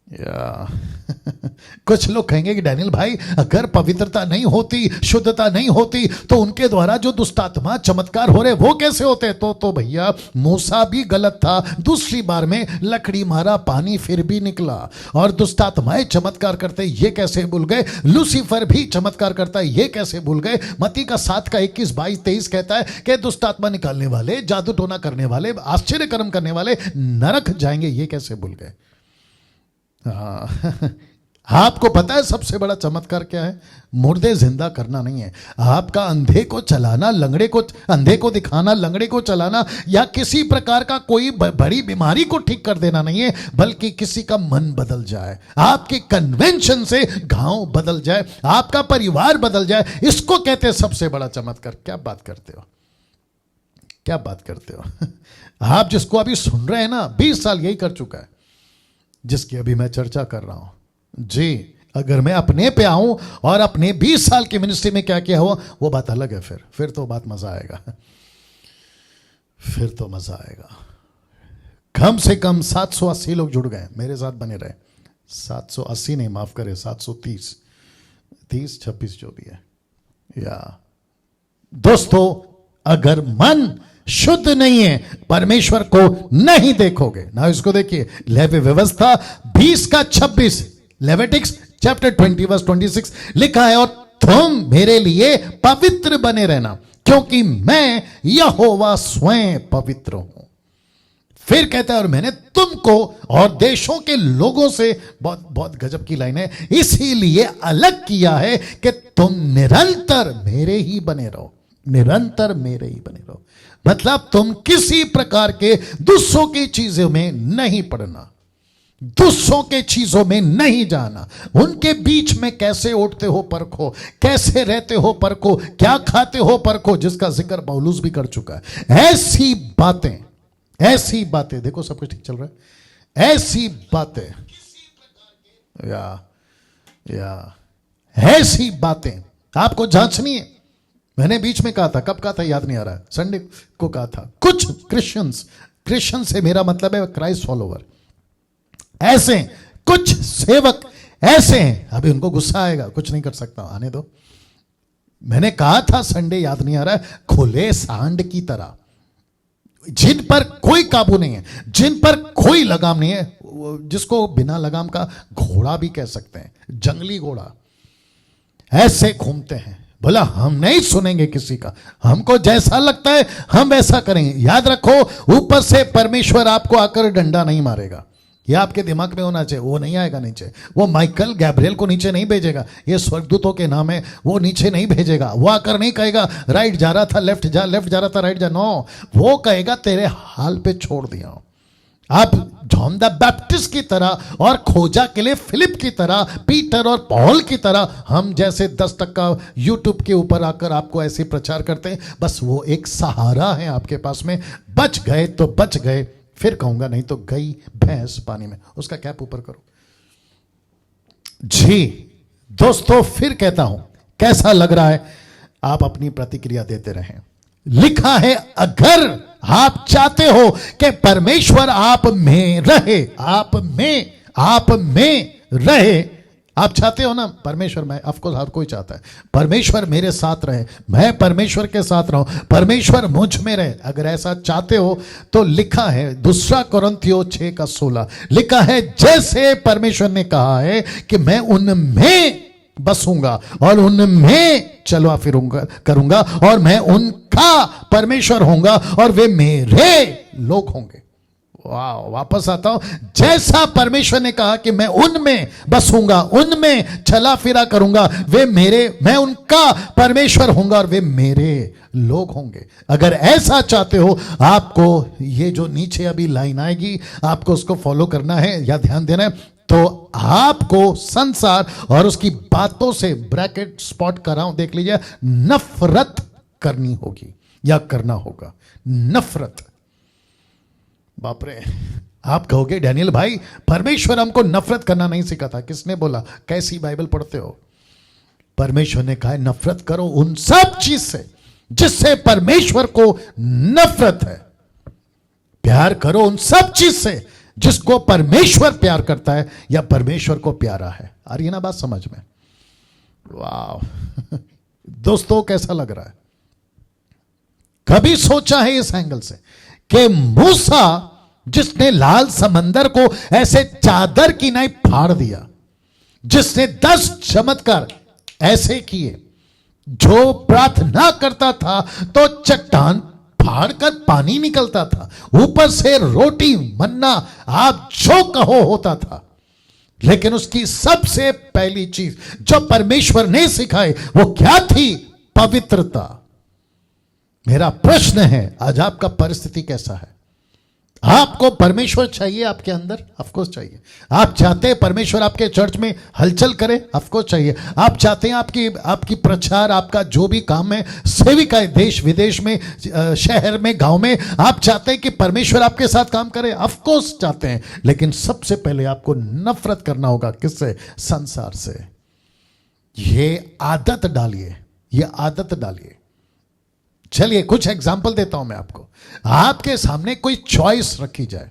या कुछ लोग कहेंगे कि डैनियल भाई अगर पवित्रता नहीं होती, शुद्धता नहीं होती, तो उनके द्वारा जो दुष्टात्मा चमत्कार हो रहे वो कैसे होते? तो भैया मूसा भी गलत था, दूसरी बार में लकड़ी मारा, पानी फिर भी निकला। और दुष्टात्माएं चमत्कार करते ये कैसे भूल गए? लूसीफर भी चमत्कार करता है ये कैसे भूल गए? मत्ती का 7 का 21, 22, 23 कहता है कि दुष्टात्मा निकालने वाले, जादू टोना करने वाले, आश्चर्य कर्म करने वाले नरक जाएंगे, ये कैसे भूल गए? आपको पता है सबसे बड़ा चमत्कार क्या है? मुर्दे जिंदा करना नहीं है। आपका अंधे को चलाना, अंधे को दिखाना, लंगड़े को चलाना, या किसी प्रकार का कोई बड़ी बीमारी को ठीक कर देना नहीं है, बल्कि किसी का मन बदल जाए, आपके कन्वेंशन से गांव बदल जाए, आपका परिवार बदल जाए। इसको कहते हैं सबसे बड़ा चमत्कार। क्या बात करते हो, क्या बात करते हो? आप जिसको अभी सुन रहे हैं ना, 20 साल यही कर चुका है जिसकी अभी मैं चर्चा कर रहा हूं जी। अगर मैं अपने पे आऊं और अपने 20 साल की मिनिस्ट्री में क्या किया हुआ, वो बात अलग है। फिर तो बात मजा आएगा, फिर तो मजा आएगा। कम से कम 780 लोग जुड़ गए, मेरे साथ बने रहे। 780 नहीं, माफ करे, 730, 30, 26 जो भी है। या दोस्तों, अगर मन शुद्ध नहीं है, परमेश्वर को नहीं देखोगे ना। इसको देखिए, लेवी व्यवस्था 20 का 26, लेविटिक्स चैप्टर 20 वर्स 26 लिखा है, और तुम मेरे लिए पवित्र बने रहना, क्योंकि मैं यहोवा स्वयं पवित्र हूं। फिर कहता है, और मैंने तुमको और देशों के लोगों से, बहुत बहुत गजब की लाइन है, इसीलिए अलग किया है कि तुम निरंतर मेरे ही बने रहो, निरंतर मेरे ही बने रहो। मतलब तुम किसी प्रकार के दूसरों की चीजों में नहीं पड़ना, दूसरों के चीजों में नहीं जाना। उनके बीच में कैसे उठते हो परखो, कैसे रहते हो परखो, क्या खाते हो परखो, जिसका जिक्र पौलुस भी कर चुका है। ऐसी बातें, ऐसी बातें, देखो सब कुछ ठीक चल रहा है, ऐसी बातें या ऐसी बातें आपको जांचनी है। मैंने बीच में कहा था, कब कहा था याद नहीं आ रहा है, संडे को कहा था, कुछ क्रिश्चियन से मेरा मतलब है क्राइस्ट फॉलोवर, ऐसे कुछ सेवक ऐसे हैं। अभी उनको गुस्सा आएगा, कुछ नहीं कर सकता, आने दो। मैंने कहा था संडे, याद नहीं आ रहा है, खुले सांड की तरह, जिन पर कोई काबू नहीं है, जिन पर कोई लगाम नहीं है, जिसको बिना लगाम का घोड़ा भी कह सकते हैं, जंगली घोड़ा, ऐसे घूमते हैं। बोला हम नहीं सुनेंगे किसी का, हमको जैसा लगता है हम वैसा करेंगे। याद रखो, ऊपर से परमेश्वर आपको आकर डंडा नहीं मारेगा, ये आपके दिमाग में होना चाहिए। वो नहीं आएगा नीचे, वो माइकल गैब्रियल को नीचे नहीं भेजेगा, ये स्वर्गदूतों के नाम है, वो नीचे नहीं भेजेगा। वो आकर नहीं कहेगा राइट जा रहा था लेफ्ट जा, लेफ्ट जा रहा था राइट जा, नो, वो कहेगा तेरे हाल पे छोड़ दिया। आप जॉन द बैप्टिस्ट की तरह और खोजा के लिए फिलिप की तरह, पीटर और पॉल की तरह हम जैसे 10% यूट्यूब के ऊपर आकर आपको ऐसे प्रचार करते हैं, बस वो एक सहारा है आपके पास में। बच गए तो बच गए, फिर कहूंगा नहीं तो गई भैंस पानी में। उसका कैप ऊपर करो जी। दोस्तों फिर कहता हूं, कैसा लग रहा है आप अपनी प्रतिक्रिया देते रहें। लिखा है अगर आप चाहते हो कि परमेश्वर आप में रहे, आप में रहे, आप चाहते हो ना परमेश्वर में, ऑफ कोर्स हर कोई चाहता है परमेश्वर मेरे साथ रहे, मैं परमेश्वर के साथ रहूं, परमेश्वर मुझ में रहे। अगर ऐसा चाहते हो तो लिखा है 2 कोरिन्थियों 6:16 लिखा है जैसे परमेश्वर ने कहा है कि मैं उनमें बसूंगा और उनमें चलवा फिरूंगा करूंगा और मैं उनका परमेश्वर होऊंगा और वे मेरे लोग होंगे। वाह, वापस आता हूं, जैसा परमेश्वर ने कहा कि मैं उनमें बसूंगा, उनमें चला फिरा करूंगा, वे मेरे, मैं उनका परमेश्वर होऊंगा और वे मेरे लोग होंगे। अगर ऐसा चाहते हो, आपको ये जो नीचे अभी लाइन आएगी आपको उसको फॉलो करना है या ध्यान देना है, तो आपको संसार और उसकी बातों से, ब्रैकेट स्पॉट कर रहा हूं देख लीजिए, नफरत करनी होगी या करना होगा। नफरत, बाप रे, आप कहोगे डैनियल भाई परमेश्वर हमको नफरत करना नहीं सिखाता। किसने बोला? कैसी बाइबल पढ़ते हो? परमेश्वर ने कहा नफरत करो उन सब चीज से जिससे परमेश्वर को नफरत है, प्यार करो उन सब चीज से जिसको परमेश्वर प्यार करता है या परमेश्वर को प्यारा है। आ रही है ना बात समझ में? वाह दोस्तों कैसा लग रहा है? कभी सोचा है इस एंगल से कि मूसा जिसने लाल समंदर को ऐसे चादर की नहीं फाड़ दिया, जिसने 10 चमत्कार ऐसे किए, जो प्रार्थना करता था तो चट्टान फाड़कर पानी निकलता था, ऊपर से रोटी मन्ना आप जो कहो होता था, लेकिन उसकी सबसे पहली चीज जो परमेश्वर ने सिखाई वो क्या थी? पवित्रता। मेरा प्रश्न है आज आपका परिस्थिति कैसा है? आपको परमेश्वर चाहिए आपके अंदर? ऑफकोर्स चाहिए। आप चाहते हैं परमेश्वर आपके चर्च में हलचल करे? ऑफकोर्स चाहिए। आप चाहते हैं आपकी प्रचार, आपका जो भी काम है, सेविकाएं देश विदेश में, शहर में, गांव में, आप चाहते हैं कि परमेश्वर आपके साथ काम करे? ऑफकोर्स चाहते हैं। लेकिन सबसे पहले आपको नफरत करना होगा। किससे? संसार से। ये आदत डालिए, ये आदत डालिए। चलिए कुछ एग्जाम्पल देता हूं मैं आपको। आपके सामने कोई चॉइस रखी जाए,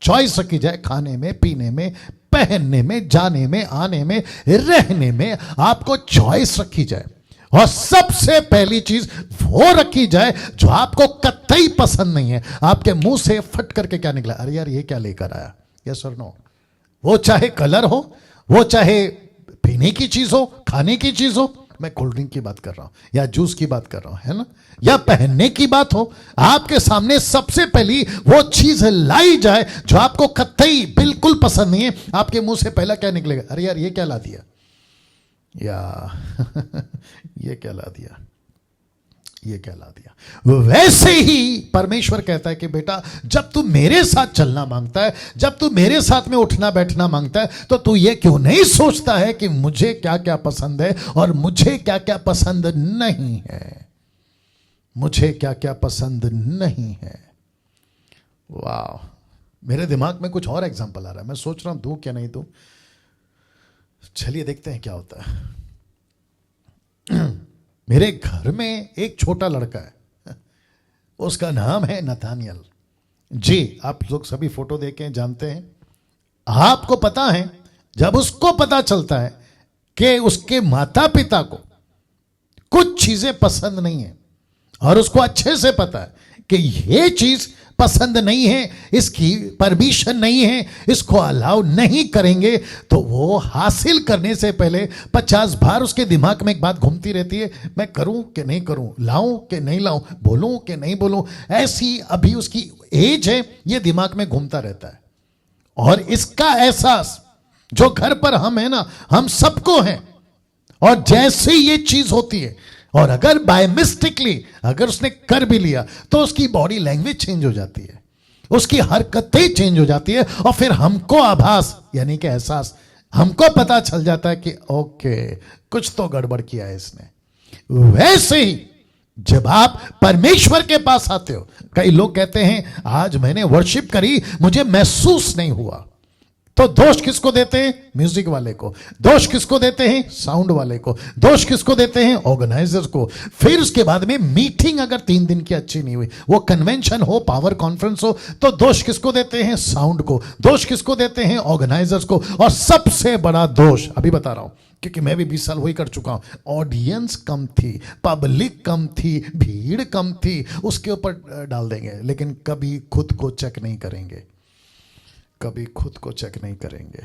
चॉइस रखी जाए, खाने में, पीने में, पहनने में, जाने में, आने में, रहने में, आपको चॉइस रखी जाए और सबसे पहली चीज वो रखी जाए जो आपको कतई पसंद नहीं है। आपके मुंह से फट करके क्या निकला? अरे यार ये क्या लेकर आया? यस और नो। वो चाहे कलर हो, वो चाहे पीने की चीज हो, खाने की चीज हो, मैं कोल्ड ड्रिंक की बात कर रहा हूं या जूस की बात कर रहा हूं, है ना, या पहनने की बात हो, आपके सामने सबसे पहली वो चीज लाई जाए जो आपको कतई बिल्कुल पसंद नहीं है, आपके मुंह से पहला क्या निकलेगा? अरे यार ये क्या ला दिया, या ये क्या ला दिया, ये क्या ला दिया। वैसे ही परमेश्वर कहता है कि बेटा जब तू मेरे साथ चलना मांगता है, जब तू मेरे साथ में उठना बैठना मांगता है, तो तू ये क्यों नहीं सोचता है कि मुझे क्या क्या पसंद है और मुझे क्या क्या पसंद नहीं है, मुझे क्या क्या पसंद नहीं है। वाह, मेरे दिमाग में कुछ और एग्जांपल आ रहा है, मैं सोच रहा हूं दूं क्या नहीं दूं। चलिए देखते हैं क्या होता है। मेरे घर में एक छोटा लड़का है, उसका नाम है नथानियल जी। आप लोग सभी फोटो देखें, जानते हैं। आपको पता है जब उसको पता चलता है कि उसके माता पिता को कुछ चीजें पसंद नहीं है और उसको अच्छे से पता है कि ये चीज पसंद नहीं है, इसकी परमिशन नहीं है, इसको अलाउ नहीं करेंगे, तो वो हासिल करने से पहले 50 बार उसके दिमाग में एक बात घूमती रहती है, मैं करूं कि नहीं करूं, लाऊं कि नहीं लाऊं, बोलूं कि नहीं बोलूं। ऐसी अभी उसकी एज है, ये दिमाग में घूमता रहता है। और इसका एहसास जो घर पर हम है ना, हम सबको है। और जैसे ही ये चीज होती है, और अगर बाय मिस्टेकली अगर उसने कर भी लिया, तो उसकी बॉडी लैंग्वेज चेंज हो जाती है, उसकी हरकतें चेंज हो जाती है, और फिर हमको आभास यानी कि एहसास, हमको पता चल जाता है कि ओके कुछ तो गड़बड़ किया है इसने। वैसे ही जब आप परमेश्वर के पास आते हो, कई लोग कहते हैं आज मैंने वर्शिप करी, मुझे महसूस नहीं हुआ, तो दोष किसको देते हैं? म्यूजिक वाले को। दोष किसको देते हैं? साउंड वाले को। दोष किसको देते हैं? ऑर्गेनाइजर्स को। फिर उसके बाद में मीटिंग अगर 3 दिन की अच्छी नहीं हुई, वो कन्वेंशन हो, पावर कॉन्फ्रेंस हो, तो दोष किसको देते हैं? साउंड को। दोष किसको देते हैं? ऑर्गेनाइजर्स को। और सबसे बड़ा दोष अभी बता रहा हूं, क्योंकि मैं भी 20 साल वही कर चुका हूं, ऑडियंस कम थी, पब्लिक कम थी, भीड़ कम थी, उसके ऊपर डाल देंगे, लेकिन कभी खुद को चेक नहीं करेंगे, कभी खुद को चेक नहीं करेंगे।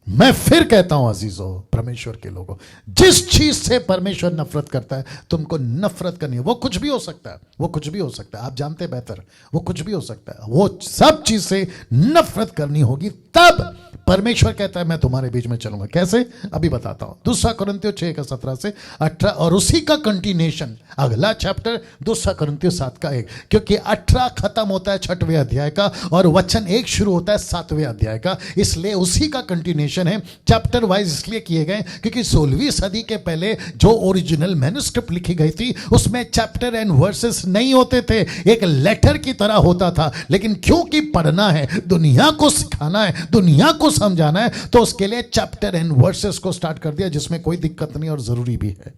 मैं फिर कहता हूं अजीजों, परमेश्वर के लोगों, जिस चीज से परमेश्वर नफरत करता है, तुमको नफरत करनी है। वो कुछ भी हो सकता है, वो कुछ भी हो सकता है, आप जानते बेहतर, वो कुछ भी हो सकता है। वो सब चीज से नफरत करनी होगी, तब परमेश्वर कहता है मैं तुम्हारे बीच में चलूंगा। कैसे? अभी बताता हूं। 2 कुरिन्थियों 6:17 से 18, और उसी का कंटिन्यूएशन अगला चैप्टर 2 कुरिन्थियों 7:1, क्योंकि 18 खत्म होता है 6वें अध्याय का, और वचन 1 शुरू होता है 7वें अध्याय का, इसलिए उसी का कंटिन्यूएशन है। चैप्टर वाइज इसलिए किए गए क्योंकि 16वीं सदी के पहले जो ओरिजिनल मैन्युस्क्रिप्ट लिखी गई थी, उसमें चैप्टर एंड वर्सेस नहीं होते थे, एक लेटर की तरह होता था। लेकिन क्योंकि पढ़ना है, दुनिया को सिखाना है, दुनिया को समझाना है, तो उसके लिए चैप्टर एंड वर्सेस को स्टार्ट कर दिया, जिसमें कोई दिक्कत नहीं और जरूरी भी है।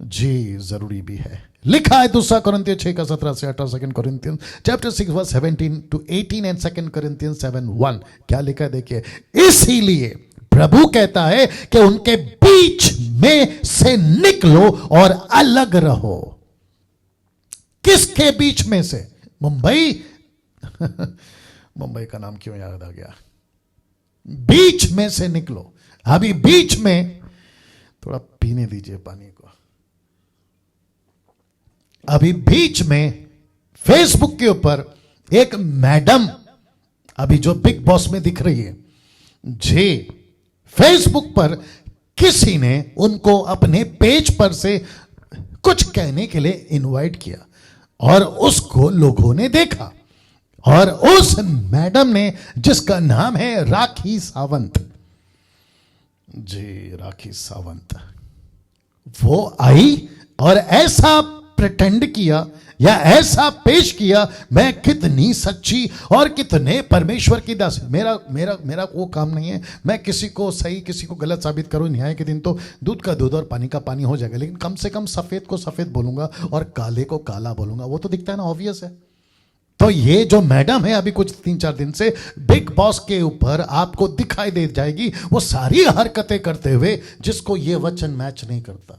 जी जरूरी भी है। लिखा है 2 कुरिन्थियों 6:17 से 18, 2 कुरिन्थियंस चैप्टर 6 वर्स 17 to 18 एंड 2 कुरिन्थियंस 7:1। क्या लिखा है देखिए, इसीलिए प्रभु कहता है कि उनके बीच में से निकलो और अलग रहो। किसके बीच में से? मुंबई मुंबई का नाम क्यों याद आ गया? बीच में से निकलो। अभी बीच में, थोड़ा पीने दीजिए पानी को। अभी बीच में फेसबुक के ऊपर एक मैडम, अभी जो बिग बॉस में दिख रही है जी, फेसबुक पर किसी ने उनको अपने पेज पर से कुछ कहने के लिए इनवाइट किया, और उसको लोगों ने देखा, और उस मैडम ने, जिसका नाम है राखी सावंत जी, राखी सावंत, वो आई और ऐसा प्रिटेंड किया या ऐसा पेश किया, मैं कितनी सच्ची और कितने परमेश्वर की दास। मेरा मेरा मेरा वो काम नहीं है मैं किसी को सही किसी को गलत साबित करूं। न्याय के दिन तो दूध का दूध और पानी का पानी हो जाएगा, लेकिन कम से कम सफेद को सफेद बोलूंगा और काले को काला बोलूंगा। वो तो दिखता है ना, ऑब्वियस है। तो ये जो मैडम है, अभी कुछ 3-4 दिन से बिग बॉस के ऊपर आपको दिखाई दे जाएगी, वो सारी हरकतें करते हुए जिसको ये वचन मैच नहीं करता,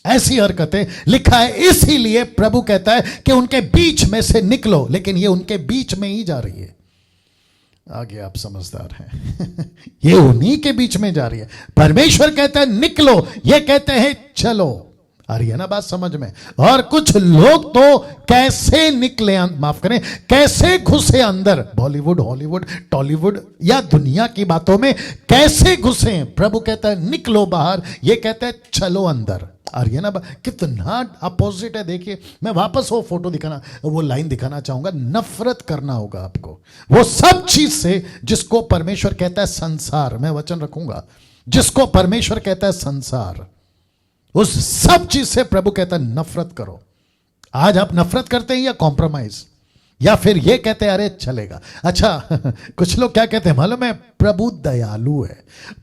ऐसी हरकतें। लिखा है इसीलिए प्रभु कहता है कि उनके बीच में से निकलो, लेकिन ये उनके बीच में ही जा रही है। आगे आप समझदार हैं ये उन्हीं के बीच में जा रही है। परमेश्वर कहता है निकलो, ये कहते हैं चलो। आ रही है ना बात समझ में? और कुछ लोग तो कैसे निकले, माफ करें, कैसे घुसे अंदर, बॉलीवुड, हॉलीवुड, टॉलीवुड या दुनिया की बातों में कैसे घुसे। प्रभु कहता है निकलो बाहर, ये कहता है चलो अंदर। आ रही है ना? कितना अपोजिट है। देखिए, मैं वापस वो फोटो दिखाना, वो लाइन दिखाना चाहूंगा। नफरत करना होगा आपको वो सब चीज से जिसको परमेश्वर कहता है संसार। मैं वचन रखूंगा, जिसको परमेश्वर कहता है संसार, उस सब चीज से प्रभु कहता है नफरत करो। आज आप नफरत करते हैं या कॉम्प्रोमाइज, या फिर ये कहते हैं अरे चलेगा। अच्छा कुछ लोग क्या कहते हैं मालूम है? प्रभु दयालु है,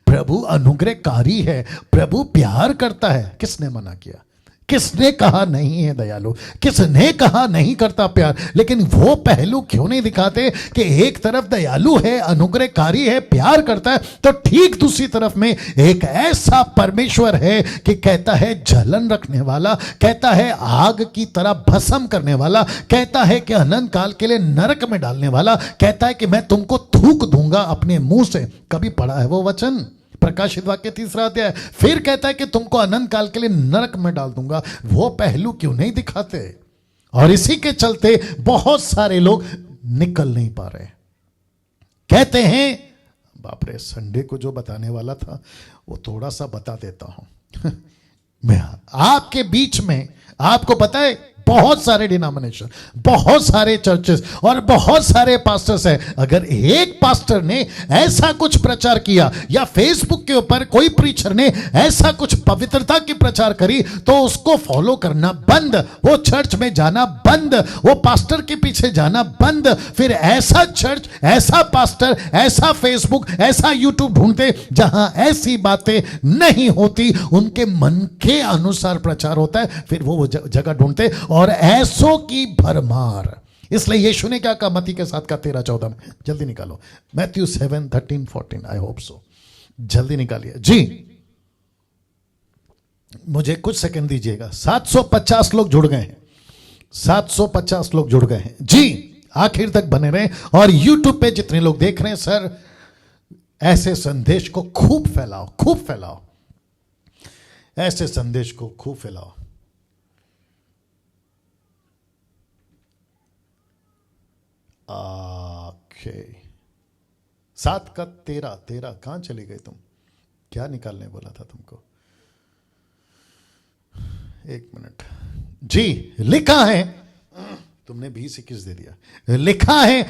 प्रभु अनुग्रहकारी है, प्रभु प्यार करता है। किसने मना किया? किसने कहा नहीं है दयालु? किसने कहा नहीं करता प्यार? लेकिन वो पहलू क्यों नहीं दिखाते कि एक तरफ दयालु है, अनुग्रहकारी है, प्यार करता है, तो ठीक दूसरी तरफ में एक ऐसा परमेश्वर है कि कहता है जलन रखने वाला, कहता है आग की तरह भस्म करने वाला, कहता है कि अनंत काल के लिए नरक में डालने वाला, कहता है कि मैं तुमको थूक दूंगा अपने मुंह से। कभी पढ़ा है वो वचन? प्रकाशित वाक्य 3 अध्याय। फिर कहता है कि तुमको अनंत काल के लिए नरक में डाल दूंगा। वो पहलू क्यों नहीं दिखाते? और इसी के चलते बहुत सारे लोग निकल नहीं पा रहे। कहते हैं, बाप रे, संडे को जो बताने वाला था वो थोड़ा सा बता देता हूं। मैं आपके बीच में, आपको पता है बहुत सारे डिनोमिनेशन, बहुत सारे चर्चेस और बहुत सारे पास्टर्स हैं। अगर एक पास्टर ने ऐसा कुछ प्रचार किया या फेसबुक के ऊपर कोई प्रीचर ने ऐसा कुछ पवित्रता की प्रचार करी तो उसको फॉलो करना बंद, वो चर्च में जाना बंद, वो पास्टर के पीछे जाना बंद। फिर ऐसा चर्च, ऐसा पास्टर, ऐसा फेसबुक, ऐसा यूट्यूब ढूंढते जहां ऐसी बातें नहीं होती, उनके मन के अनुसार प्रचार होता है, फिर वो जगह ढूंढते और ऐसों की भरमार। इसलिए यीशु ने क्या कहा मत्ती के साथ का 13-14 में, जल्दी निकालो, मैथ्यू 7:13-14, आई होप सो, जल्दी निकालिए जी, मुझे कुछ सेकंड दीजिएगा। 750 लोग जुड़ गए हैं, 750 लोग जुड़ गए हैं जी। आखिर तक बने रहे और यूट्यूब पे जितने लोग देख रहे हैं, सर ऐसे संदेश को खूब फैलाओ, खूब फैलाओ, ऐसे संदेश को खूब फैलाओ। ओके, 7 का 13 कहां चली गई तुम? क्या निकालने बोला था तुमको? 1 मिनट जी। लिखा है, तुमने 20-21 दे दिया। लिखा है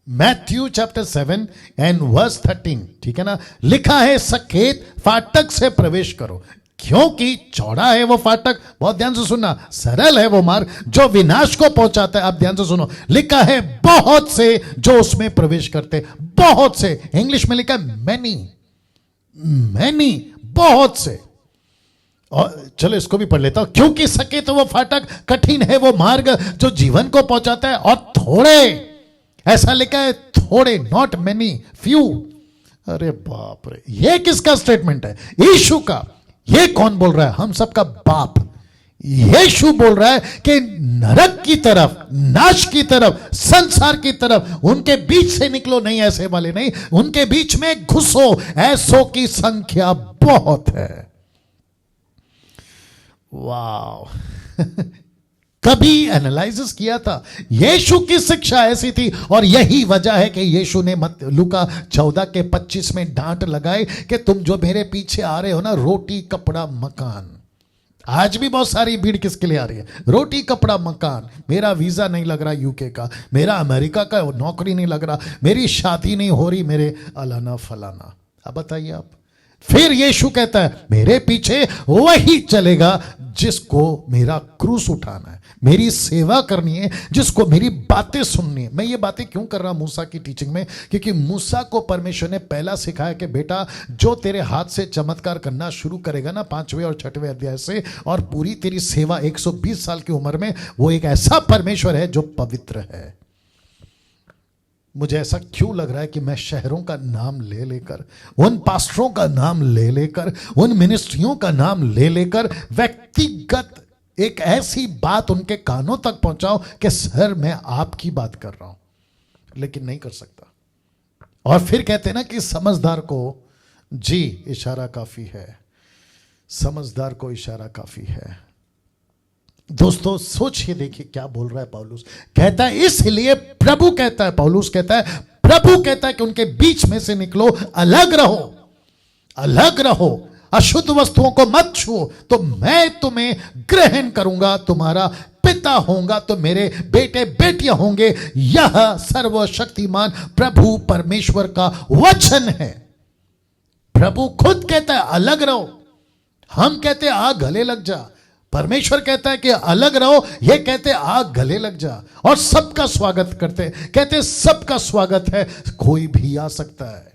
मैथ्यू चैप्टर 7 एंड वर्स 13, ठीक है ना? लिखा है सकेत फाटक से प्रवेश करो, क्योंकि चौड़ा है वो फाटक, बहुत ध्यान से सुनना, सरल है वो मार्ग जो विनाश को पहुंचाता है। आप ध्यान से सुनो, लिखा है बहुत से जो उसमें प्रवेश करते, बहुत से, इंग्लिश में लिखा है मैनी, मैनी, बहुत से। और चलो इसको भी पढ़ लेता हूं, क्योंकि सके तो वो फाटक, कठिन है वो मार्ग जो जीवन को पहुंचाता है, और थोड़े, ऐसा लिखा है थोड़े, नॉट मैनी, फ्यू। अरे बाप रे, ये किसका स्टेटमेंट है? यीशु का। ये कौन बोल रहा है? हम सबका बाप यीशु बोल रहा है कि नरक की तरफ, नाश की तरफ, संसार की तरफ, उनके बीच से निकलो नहीं, ऐसे वाले नहीं, उनके बीच में घुसो, ऐसों की संख्या बहुत है। वाह। कभी एनालिसिस किया था? यीशु की शिक्षा ऐसी थी, और यही वजह है कि यीशु ने लूका 14:25 में डांट लगाई कि तुम जो मेरे पीछे आ रहे हो ना, रोटी कपड़ा मकान। आज भी बहुत सारी भीड़ किसके लिए आ रही है? रोटी कपड़ा मकान। मेरा वीजा नहीं लग रहा यूके का, मेरा अमेरिका का नौकरी नहीं लग रहा, मेरी शादी नहीं हो रही, मेरे अलाना फलाना। अब बताइए आप। फिर यीशु कहता है मेरे पीछे वही चलेगा जिसको मेरा क्रूस उठाना है, मेरी सेवा करनी है, जिसको मेरी बातें सुननी है। मैं ये बातें क्यों कर रहा हूं मूसा की टीचिंग में? क्योंकि मूसा को परमेश्वर ने पहला सिखाया कि बेटा, जो तेरे हाथ से चमत्कार करना शुरू करेगा ना 5वें और 6वें अध्याय से, और पूरी तेरी सेवा 120 साल की उम्र में, वो एक ऐसा परमेश्वर है जो पवित्र है। मुझे ऐसा क्यों लग रहा है कि मैं शहरों का नाम ले लेकर, उन पास्टरों का नाम ले लेकर, उन मिनिस्ट्रियों का नाम ले लेकर व्यक्तिगत एक ऐसी बात उनके कानों तक पहुंचाओ कि सर मैं आपकी बात कर रहा हूं, लेकिन नहीं कर सकता। और फिर कहते हैं ना कि समझदार को जी इशारा काफी है, समझदार को इशारा काफी है। दोस्तों सोचिए, देखिए क्या बोल रहा है पौलुस। कहता है इसलिए प्रभु कहता है, पौलुस कहता है, प्रभु कहता है कि उनके बीच में से निकलो, अलग रहो, अलग रहो, अशुद्ध वस्तुओं को मत छुओ, तो मैं तुम्हें ग्रहण करूंगा, तुम्हारा पिता होऊंगा, तो मेरे बेटे बेटियां होंगे। यह सर्वशक्तिमान प्रभु परमेश्वर का वचन है। प्रभु खुद कहता है अलग रहो, हम कहते हैं आ गले लग जा, परमेश्वर कहता है कि अलग रहो, ये कहते आ गले लग जा। और सबका स्वागत करते, कहते सबका स्वागत है, कोई भी आ सकता है,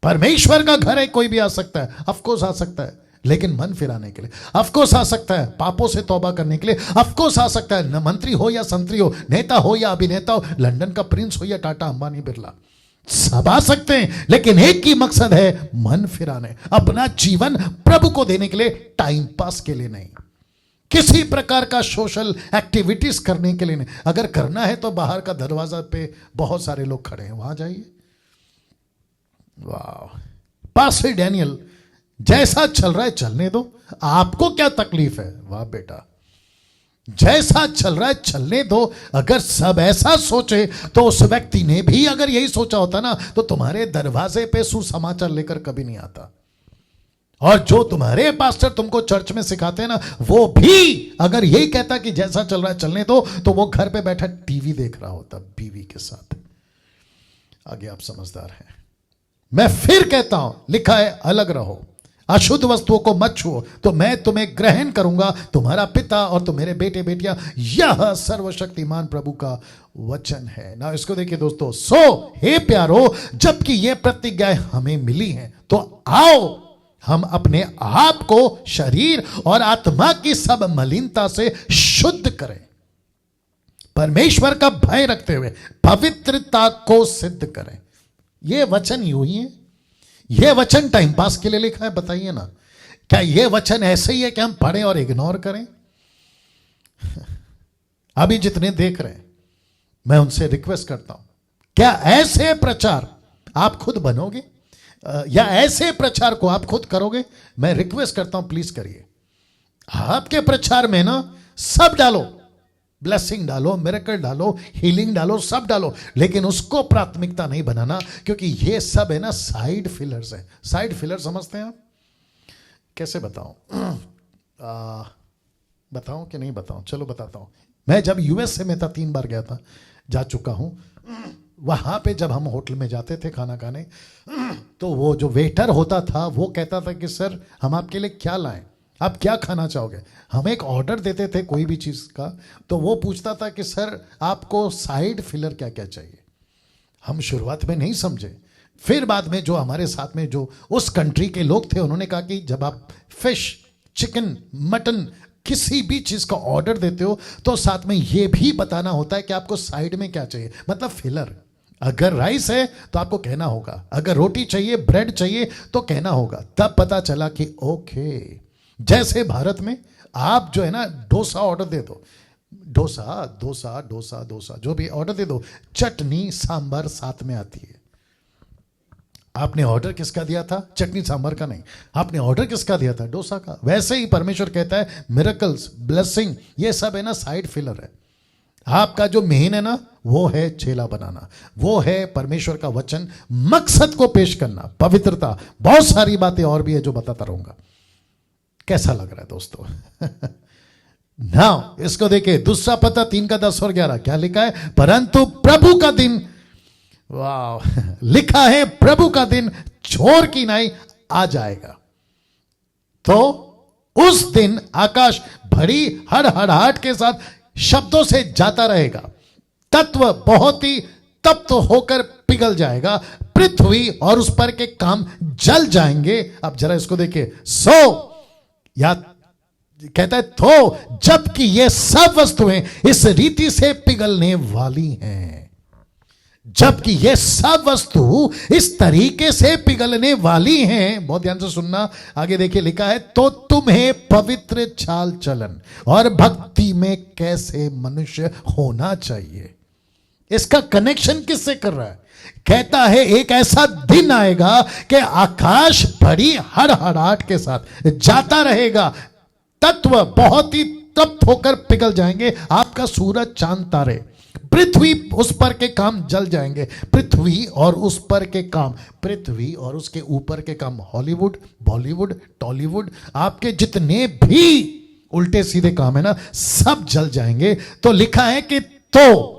परमेश्वर का घर है, कोई भी आ सकता है, ऑफकोर्स आ सकता है, लेकिन मन फिराने के लिए, ऑफकोर्स आ सकता है पापों से तौबा करने के लिए, ऑफकोर्स आ सकता है, न मंत्री हो या संतरी हो, नेता हो या अभिनेता हो, लंदन का प्रिंस हो या टाटा अंबानी बिरला, सब आ सकते हैं, लेकिन एक ही मकसद है, मन फिराने, अपना जीवन प्रभु को देने के लिए, टाइम पास के लिए नहीं, किसी प्रकार का सोशल एक्टिविटीज करने के लिए नहीं। अगर करना है तो बाहर का दरवाजा पे बहुत सारे लोग खड़े हैं, वहां जाइए। वाह, पास्टर डैनियल जैसा चल रहा है चलने दो, आपको क्या तकलीफ है? वाह बेटा, जैसा चल रहा है चलने दो। अगर सब ऐसा सोचे तो उस व्यक्ति ने भी अगर यही सोचा होता ना, तो तुम्हारे दरवाजे पे सुसमाचार लेकर कभी नहीं आता। और जो तुम्हारे पास्टर तुमको चर्च में सिखाते हैं ना, वो भी अगर यही कहता कि जैसा चल रहा है चलने दो, तो वो घर पे बैठा टीवी देख रहा होता बीवी के साथ। आगे आप समझदार हैं। मैं फिर कहता हूं, लिखा है अलग रहो, अशुद्ध वस्तुओं को मत छुओ, तो मैं तुम्हें ग्रहण करूंगा, तुम्हारा पिता और तुम मेरे बेटे बेटियां। यह सर्वशक्तिमान प्रभु का वचन है ना। इसको देखिए दोस्तों, सो हे प्यारो, जबकि ये प्रतिज्ञाएं हमें मिली हैं, तो आओ हम अपने आप को शरीर और आत्मा की सब मलिनता से शुद्ध करें, परमेश्वर का भय रखते हुए पवित्रता को सिद्ध करें। यह वचन यूं ही है, यह वचन टाइम पास के लिए लिखा है? बताइए ना, क्या यह वचन ऐसे ही है कि हम पढ़ें और इग्नोर करें? अभी जितने देख रहे हैं, मैं उनसे रिक्वेस्ट करता हूं, क्या ऐसे प्रचार आप खुद बनोगे या ऐसे प्रचार को आप खुद करोगे? मैं रिक्वेस्ट करता हूं, प्लीज करिए। आपके प्रचार में ना सब डालो, ब्लेसिंग डालो, मिरेकल डालो, हीलिंग डालो, सब डालो, लेकिन उसको प्राथमिकता नहीं बनाना, क्योंकि ये सब है ना साइड फिलर्स है। साइड फिलर समझते हैं आप? कैसे बताऊं? बताऊं कि नहीं बताऊं? चलो बताता हूं। मैं जब यूएसए में था, 3 बार गया था, जा चुका हूं। वहां पे जब हम होटल में जाते थे खाना खाने, तो वो जो वेटर होता था वो कहता था कि सर हम आपके लिए क्या लाएं, आप क्या खाना चाहोगे? हम एक ऑर्डर देते थे कोई भी चीज़ का, तो वो पूछता था कि सर आपको साइड फिलर क्या क्या चाहिए। हम शुरुआत में नहीं समझे, फिर बाद में जो हमारे साथ में जो उस कंट्री के लोग थे, उन्होंने कहा कि जब आप फिश, चिकन, मटन किसी भी चीज़ का ऑर्डर देते हो, तो साथ में ये भी बताना होता है कि आपको साइड में क्या चाहिए, मतलब फिलर। अगर राइस है तो आपको कहना होगा, अगर रोटी चाहिए, ब्रेड चाहिए तो कहना होगा। तब पता चला कि ओके, जैसे भारत में आप जो है ना डोसा ऑर्डर दे दो, डोसा डोसा डोसा डोसा जो भी ऑर्डर दे दो, चटनी सांभर साथ में आती है। आपने ऑर्डर किसका दिया था? चटनी सांभर का नहीं, आपने ऑर्डर किसका दिया था? डोसा का। वैसे ही परमेश्वर कहता है मिरेकल्स, ब्लेसिंग, ये सब है ना साइड फिलर है। आपका जो मेन है ना, वो है चेला बनाना, वो है परमेश्वर का वचन, मकसद को पेश करना, पवित्रता, बहुत सारी बातें और भी है जो बताता रहूंगा। कैसा लग रहा है दोस्तों? नाउ इसको देखिए, दूसरा पता 3 का 10 और 11 क्या लिखा है? परंतु प्रभु का दिन, वाह, लिखा है प्रभु का दिन चोर की नाई आ जाएगा, तो उस दिन आकाश बड़ी हड़हड़ाहट के साथ शब्दों से जाता रहेगा, तत्व बहुत ही तप्त होकर पिघल जाएगा, पृथ्वी और उस पर के काम जल जाएंगे। अब जरा इसको देखिए, सो या कहता है तो जबकि ये सब वस्तुएं इस रीति से पिघलने वाली हैं, जबकि ये सब वस्तु इस तरीके से पिघलने वाली हैं, बहुत ध्यान से सुनना, आगे देखिए लिखा है, तो तुम्हें पवित्र चाल चलन और भक्ति में कैसे मनुष्य होना चाहिए। इसका कनेक्शन किससे कर रहा है? कहता है एक ऐसा दिन आएगा कि आकाश बड़ी हड़हड़ाहट के साथ जाता रहेगा, तत्व बहुत ही तप्त होकर पिघल जाएंगे, आपका सूरज, चांद, तारे, पृथ्वी उस पर के काम जल जाएंगे। पृथ्वी और उस पर के काम, पृथ्वी और उसके ऊपर के काम, हॉलीवुड, बॉलीवुड, टॉलीवुड, आपके जितने भी उल्टे सीधे काम है ना, सब जल जाएंगे। तो लिखा है कि तो,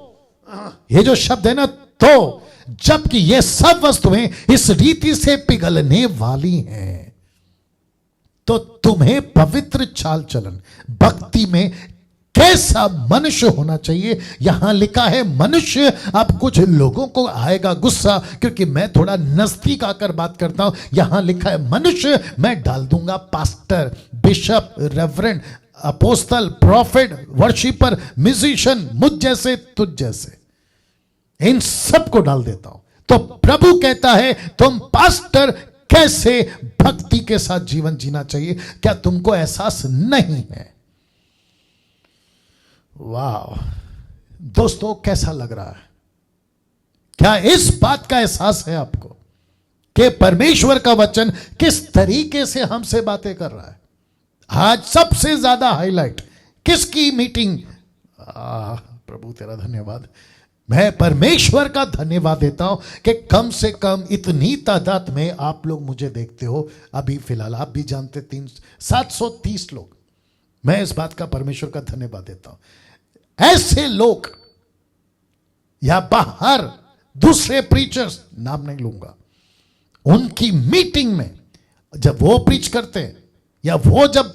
ये जो शब्द है ना, तो जबकि ये सब वस्तुएं इस रीति से पिघलने वाली हैं, तो तुम्हें पवित्र चाल चलन, भक्ति में कैसा मनुष्य होना चाहिए। यहां लिखा है मनुष्य। अब कुछ लोगों को आएगा गुस्सा, क्योंकि मैं थोड़ा नजदीक आकर बात करता हूं। यहां लिखा है मनुष्य, मैं डाल दूंगा pastor, bishop, reverend, apostle, prophet, worshipper, musician, मुझ जैसे, तुझ जैसे, इन सबको डाल देता हूं। तो प्रभु कहता है तुम पास्टर कैसे भक्ति के साथ जीवन जीना चाहिए, क्या तुमको एहसास नहीं है? वाह दोस्तों, कैसा लग रहा है? क्या इस बात का एहसास है आपको कि परमेश्वर का वचन किस तरीके से हमसे बातें कर रहा है? आज सबसे ज्यादा हाईलाइट किसकी मीटिंग? प्रभु तेरा धन्यवाद। मैं परमेश्वर का धन्यवाद देता हूं कि कम से कम इतनी तादाद में आप लोग मुझे देखते हो। अभी फिलहाल आप भी जानते 730 लोग। मैं इस बात का परमेश्वर का धन्यवाद देता हूं। ऐसे लोग या बाहर दूसरे प्रीचर्स, नाम नहीं लूंगा, उनकी मीटिंग में जब वो प्रीच करते हैं या वो जब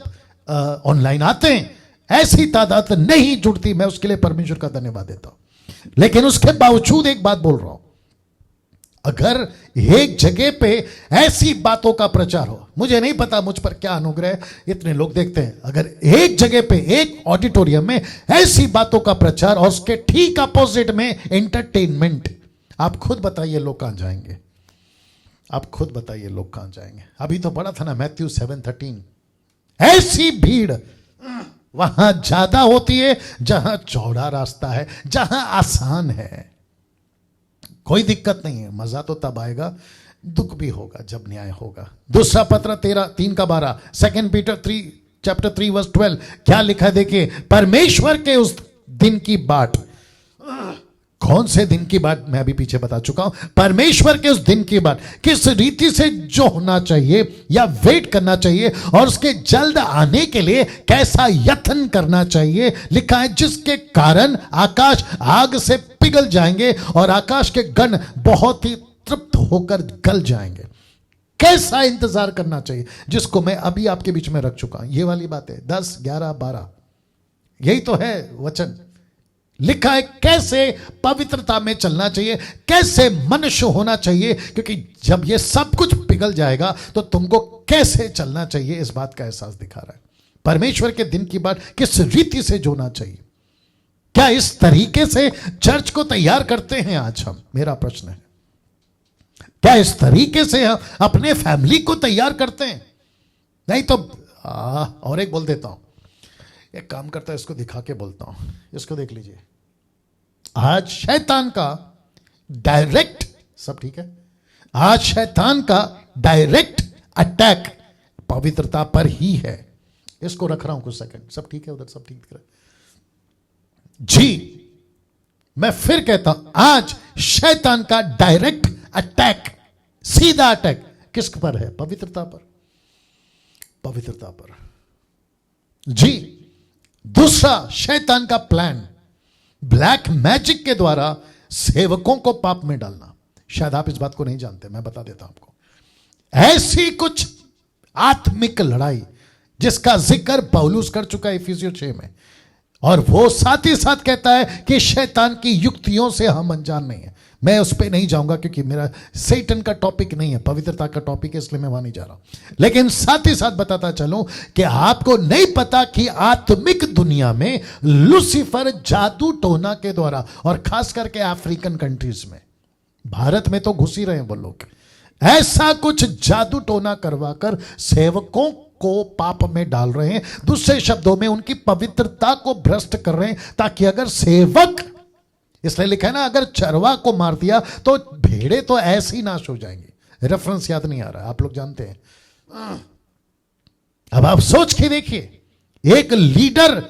ऑनलाइन आते हैं, ऐसी तादाद नहीं जुड़ती। मैं उसके लिए परमेश्वर का धन्यवाद देता हूं। लेकिन उसके बावजूद एक बात बोल रहा हूं, अगर एक जगह पे ऐसी बातों का प्रचार हो, मुझे नहीं पता मुझ पर क्या अनुग्रह इतने लोग देखते हैं, अगर एक जगह पे एक ऑडिटोरियम में ऐसी बातों का प्रचार और उसके ठीक अपोजिट में एंटरटेनमेंट, आप खुद बताइए लोग कहां जाएंगे? आप खुद बताइए लोग कहां जाएंगे? अभी तो पढ़ा था ना मैथ्यू 7:13, ऐसी भीड़ वहां ज्यादा होती है जहां चौड़ा रास्ता है, जहां आसान है। कोई दिक्कत नहीं है, मजा तो तब आएगा, दुख भी होगा जब न्याय होगा। दूसरा पत्र 3:12, 2 पीटर 3:12 क्या लिखा है देखिए, परमेश्वर के उस दिन की बाट, कौन से दिन की बात मैं अभी पीछे बता चुका हूं। परमेश्वर के उस दिन की बात किस रीति से जो होना चाहिए या वेट करना चाहिए और उसके जल्द आने के लिए कैसा यत्न करना चाहिए, लिखा है जिसके कारण आकाश आग से पिघल जाएंगे और आकाश के गण बहुत ही तृप्त होकर गल जाएंगे। कैसा इंतजार करना चाहिए, जिसको मैं अभी आपके बीच में रख चुका हूं। ये वाली बात है 10, 11, 12, यही तो है वचन। लिखा है कैसे पवित्रता में चलना चाहिए, कैसे मनुष्य होना चाहिए, क्योंकि जब ये सब कुछ पिघल जाएगा तो तुमको कैसे चलना चाहिए, इस बात का एहसास दिखा रहा है। परमेश्वर के दिन की बात किस रीति से जोना चाहिए, क्या इस तरीके से चर्च को तैयार करते हैं आज हम? मेरा प्रश्न है, क्या इस तरीके से हम अपने फैमिली को तैयार करते हैं? नहीं तो और एक बोल देता हूं, एक काम करता है, इसको दिखा के बोलता हूं, इसको देख लीजिए। आज शैतान का डायरेक्ट, सब ठीक है, आज शैतान का डायरेक्ट अटैक पवित्रता पर ही है। इसको रख रहा हूं कुछ सेकंड, सब ठीक है उधर, सब ठीक दिख रहा है जी। मैं फिर कहता हूं, आज शैतान का डायरेक्ट अटैक, सीधा अटैक किस पर है? पवित्रता पर, पवित्रता पर जी। दूसरा शैतान का प्लान, ब्लैक मैजिक के द्वारा सेवकों को पाप में डालना। शायद आप इस बात को नहीं जानते, मैं बता देता हूं आपको। ऐसी कुछ आत्मिक लड़ाई जिसका जिक्र पौलुस कर चुका है इफिसियों 6 में, और वो साथ ही साथ कहता है कि शैतान की युक्तियों से हम अनजान नहीं है। मैं उस पर नहीं जाऊंगा क्योंकि मेरा सैटन का टॉपिक नहीं है, पवित्रता का टॉपिक है, इसलिए मैं वहां नहीं जा रहा। लेकिन साथ ही साथ बताता चलूं कि आपको नहीं पता कि आत्मिक दुनिया में लूसीफर जादू टोना के द्वारा, और खास करके अफ्रीकन कंट्रीज में, भारत में तो घुस ही रहे हैं वो लोग, ऐसा कुछ जादू टोना करवाकर सेवकों को पाप में डाल रहे हैं। दूसरे शब्दों में उनकी पवित्रता को भ्रष्ट कर रहे हैं, ताकि अगर सेवक, इसलिए लिखा है ना, अगर चरवा को मार दिया तो भेड़े तो ऐसी नाश हो जाएंगी। रेफरेंस याद नहीं आ रहा, आप लोग जानते हैं। अब आप सोच के देखिए, एक लीडर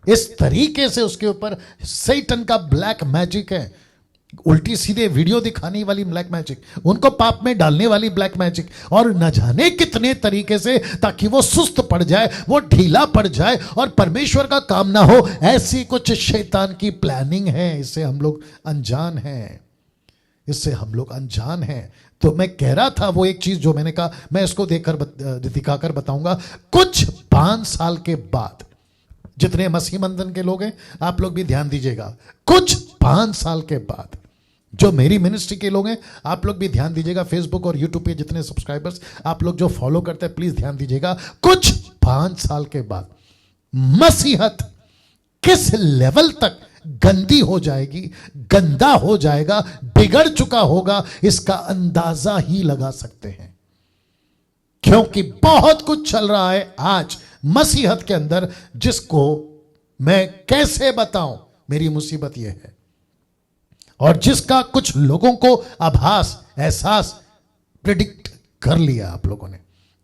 इस तरीके से, उसके ऊपर सैटन का ब्लैक मैजिक है, उल्टी सीधे वीडियो दिखाने वाली ब्लैक मैजिक, उनको पाप में डालने वाली ब्लैक मैजिक, और न जाने कितने तरीके से, ताकि वो सुस्त पड़ जाए, वो ढीला पड़ जाए और परमेश्वर का काम ना हो। ऐसी कुछ शैतान की प्लानिंग है। इससे हम लोग अनजान हैं, इससे हम लोग अनजान हैं। तो मैं कह रहा था, वो एक चीज जो मैंने कहा, मैं इसको दिखाकर बताऊंगा। कुछ 5 साल के बाद, जितने मसीह बंधन के लोग हैं आप लोग भी ध्यान दीजिएगा, कुछ 5 साल के बाद, जो मेरी मिनिस्ट्री के लोग हैं आप लोग भी ध्यान दीजिएगा, फेसबुक और यूट्यूब पे जितने सब्सक्राइबर्स आप लोग जो फॉलो करते हैं प्लीज ध्यान दीजिएगा। कुछ 5 साल के बाद मसीहत किस लेवल तक गंदी हो जाएगी, गंदा हो जाएगा, बिगड़ चुका होगा, इसका अंदाजा ही लगा सकते हैं। क्योंकि बहुत कुछ चल रहा है आज मसीहत के अंदर, जिसको मैं कैसे बताऊं। मेरी मुसीबत यह है, और जिसका कुछ लोगों को आभास, एहसास, प्रिडिक्ट कर लिया आप लोगों ने।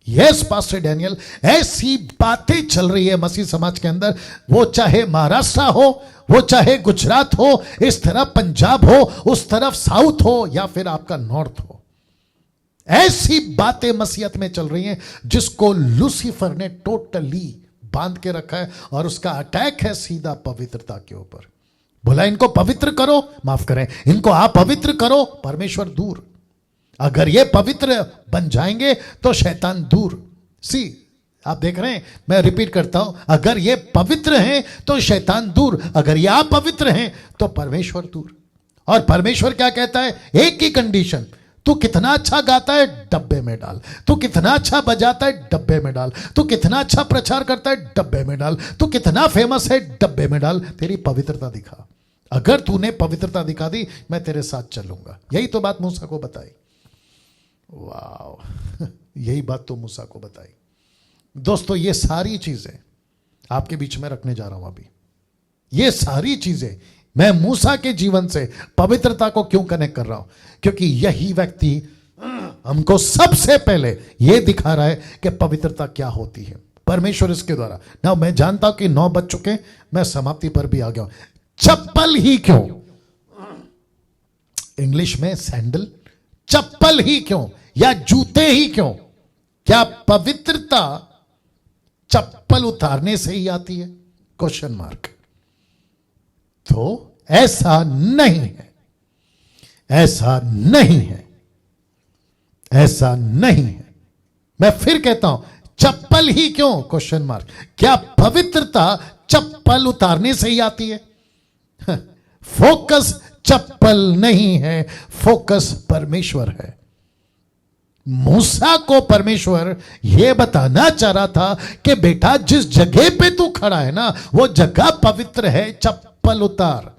यस पास्टर डैनियल, ऐसी बातें चल रही है मसीह समाज के अंदर, वो चाहे महाराष्ट्र हो, वो चाहे गुजरात हो, इस तरफ पंजाब हो, उस तरफ साउथ हो, या फिर आपका नॉर्थ हो, ऐसी बातें मसीहत में चल रही हैं जिसको लूसीफर ने टोटली बांध के रखा है, और उसका अटैक है सीधा पवित्रता के ऊपर। बोला इनको पवित्र करो, माफ करें, इनको अपवित्र करो, परमेश्वर दूर। अगर ये पवित्र बन जाएंगे तो शैतान दूर। सी, आप देख रहे हैं, मैं रिपीट करता हूं, अगर ये पवित्र हैं तो शैतान दूर, अगर ये अपवित्र हैं तो परमेश्वर दूर। और परमेश्वर क्या कहता है? एक ही कंडीशन, तू कितना अच्छा गाता है डब्बे में डाल, तू कितना अच्छा बजाता है डब्बे में डाल, तू कितना अच्छा प्रचार करता है डब्बे में डाल, तू कितना फेमस है डब्बे में डाल, तेरी पवित्रता दिखा। अगर तूने पवित्रता दिखा दी, मैं तेरे साथ चलूंगा। यही तो बात मूसा को बताई। वाह, यही बात तो मूसा को बताई। दोस्तों, ये सारी चीजें आपके बीच में रखने जा रहा हूं अभी। ये सारी चीजें मैं मूसा के जीवन से पवित्रता को क्यों कनेक्ट कर रहा हूं? क्योंकि यही व्यक्ति हमको सबसे पहले यह दिखा रहा है कि पवित्रता क्या होती है, परमेश्वर इसके द्वारा। ना मैं जानता हूं कि 9 बज चुके, मैं समाप्ति पर भी आ गया हूं। चप्पल ही क्यों, इंग्लिश में सैंडल, चप्पल ही क्यों या जूते ही क्यों? क्या पवित्रता चप्पल उतारने से ही आती है? Question mark. तो ऐसा नहीं है, ऐसा नहीं है, ऐसा नहीं है। मैं फिर कहता हूं, चप्पल ही क्यों? Question mark. क्या पवित्रता चप्पल उतारने से ही आती है? फोकस चप्पल नहीं है, फोकस परमेश्वर है। मूसा को परमेश्वर यह बताना चाह रहा था कि बेटा, जिस जगह पे तू खड़ा है ना, वो जगह पवित्र है, चप्पल उतार।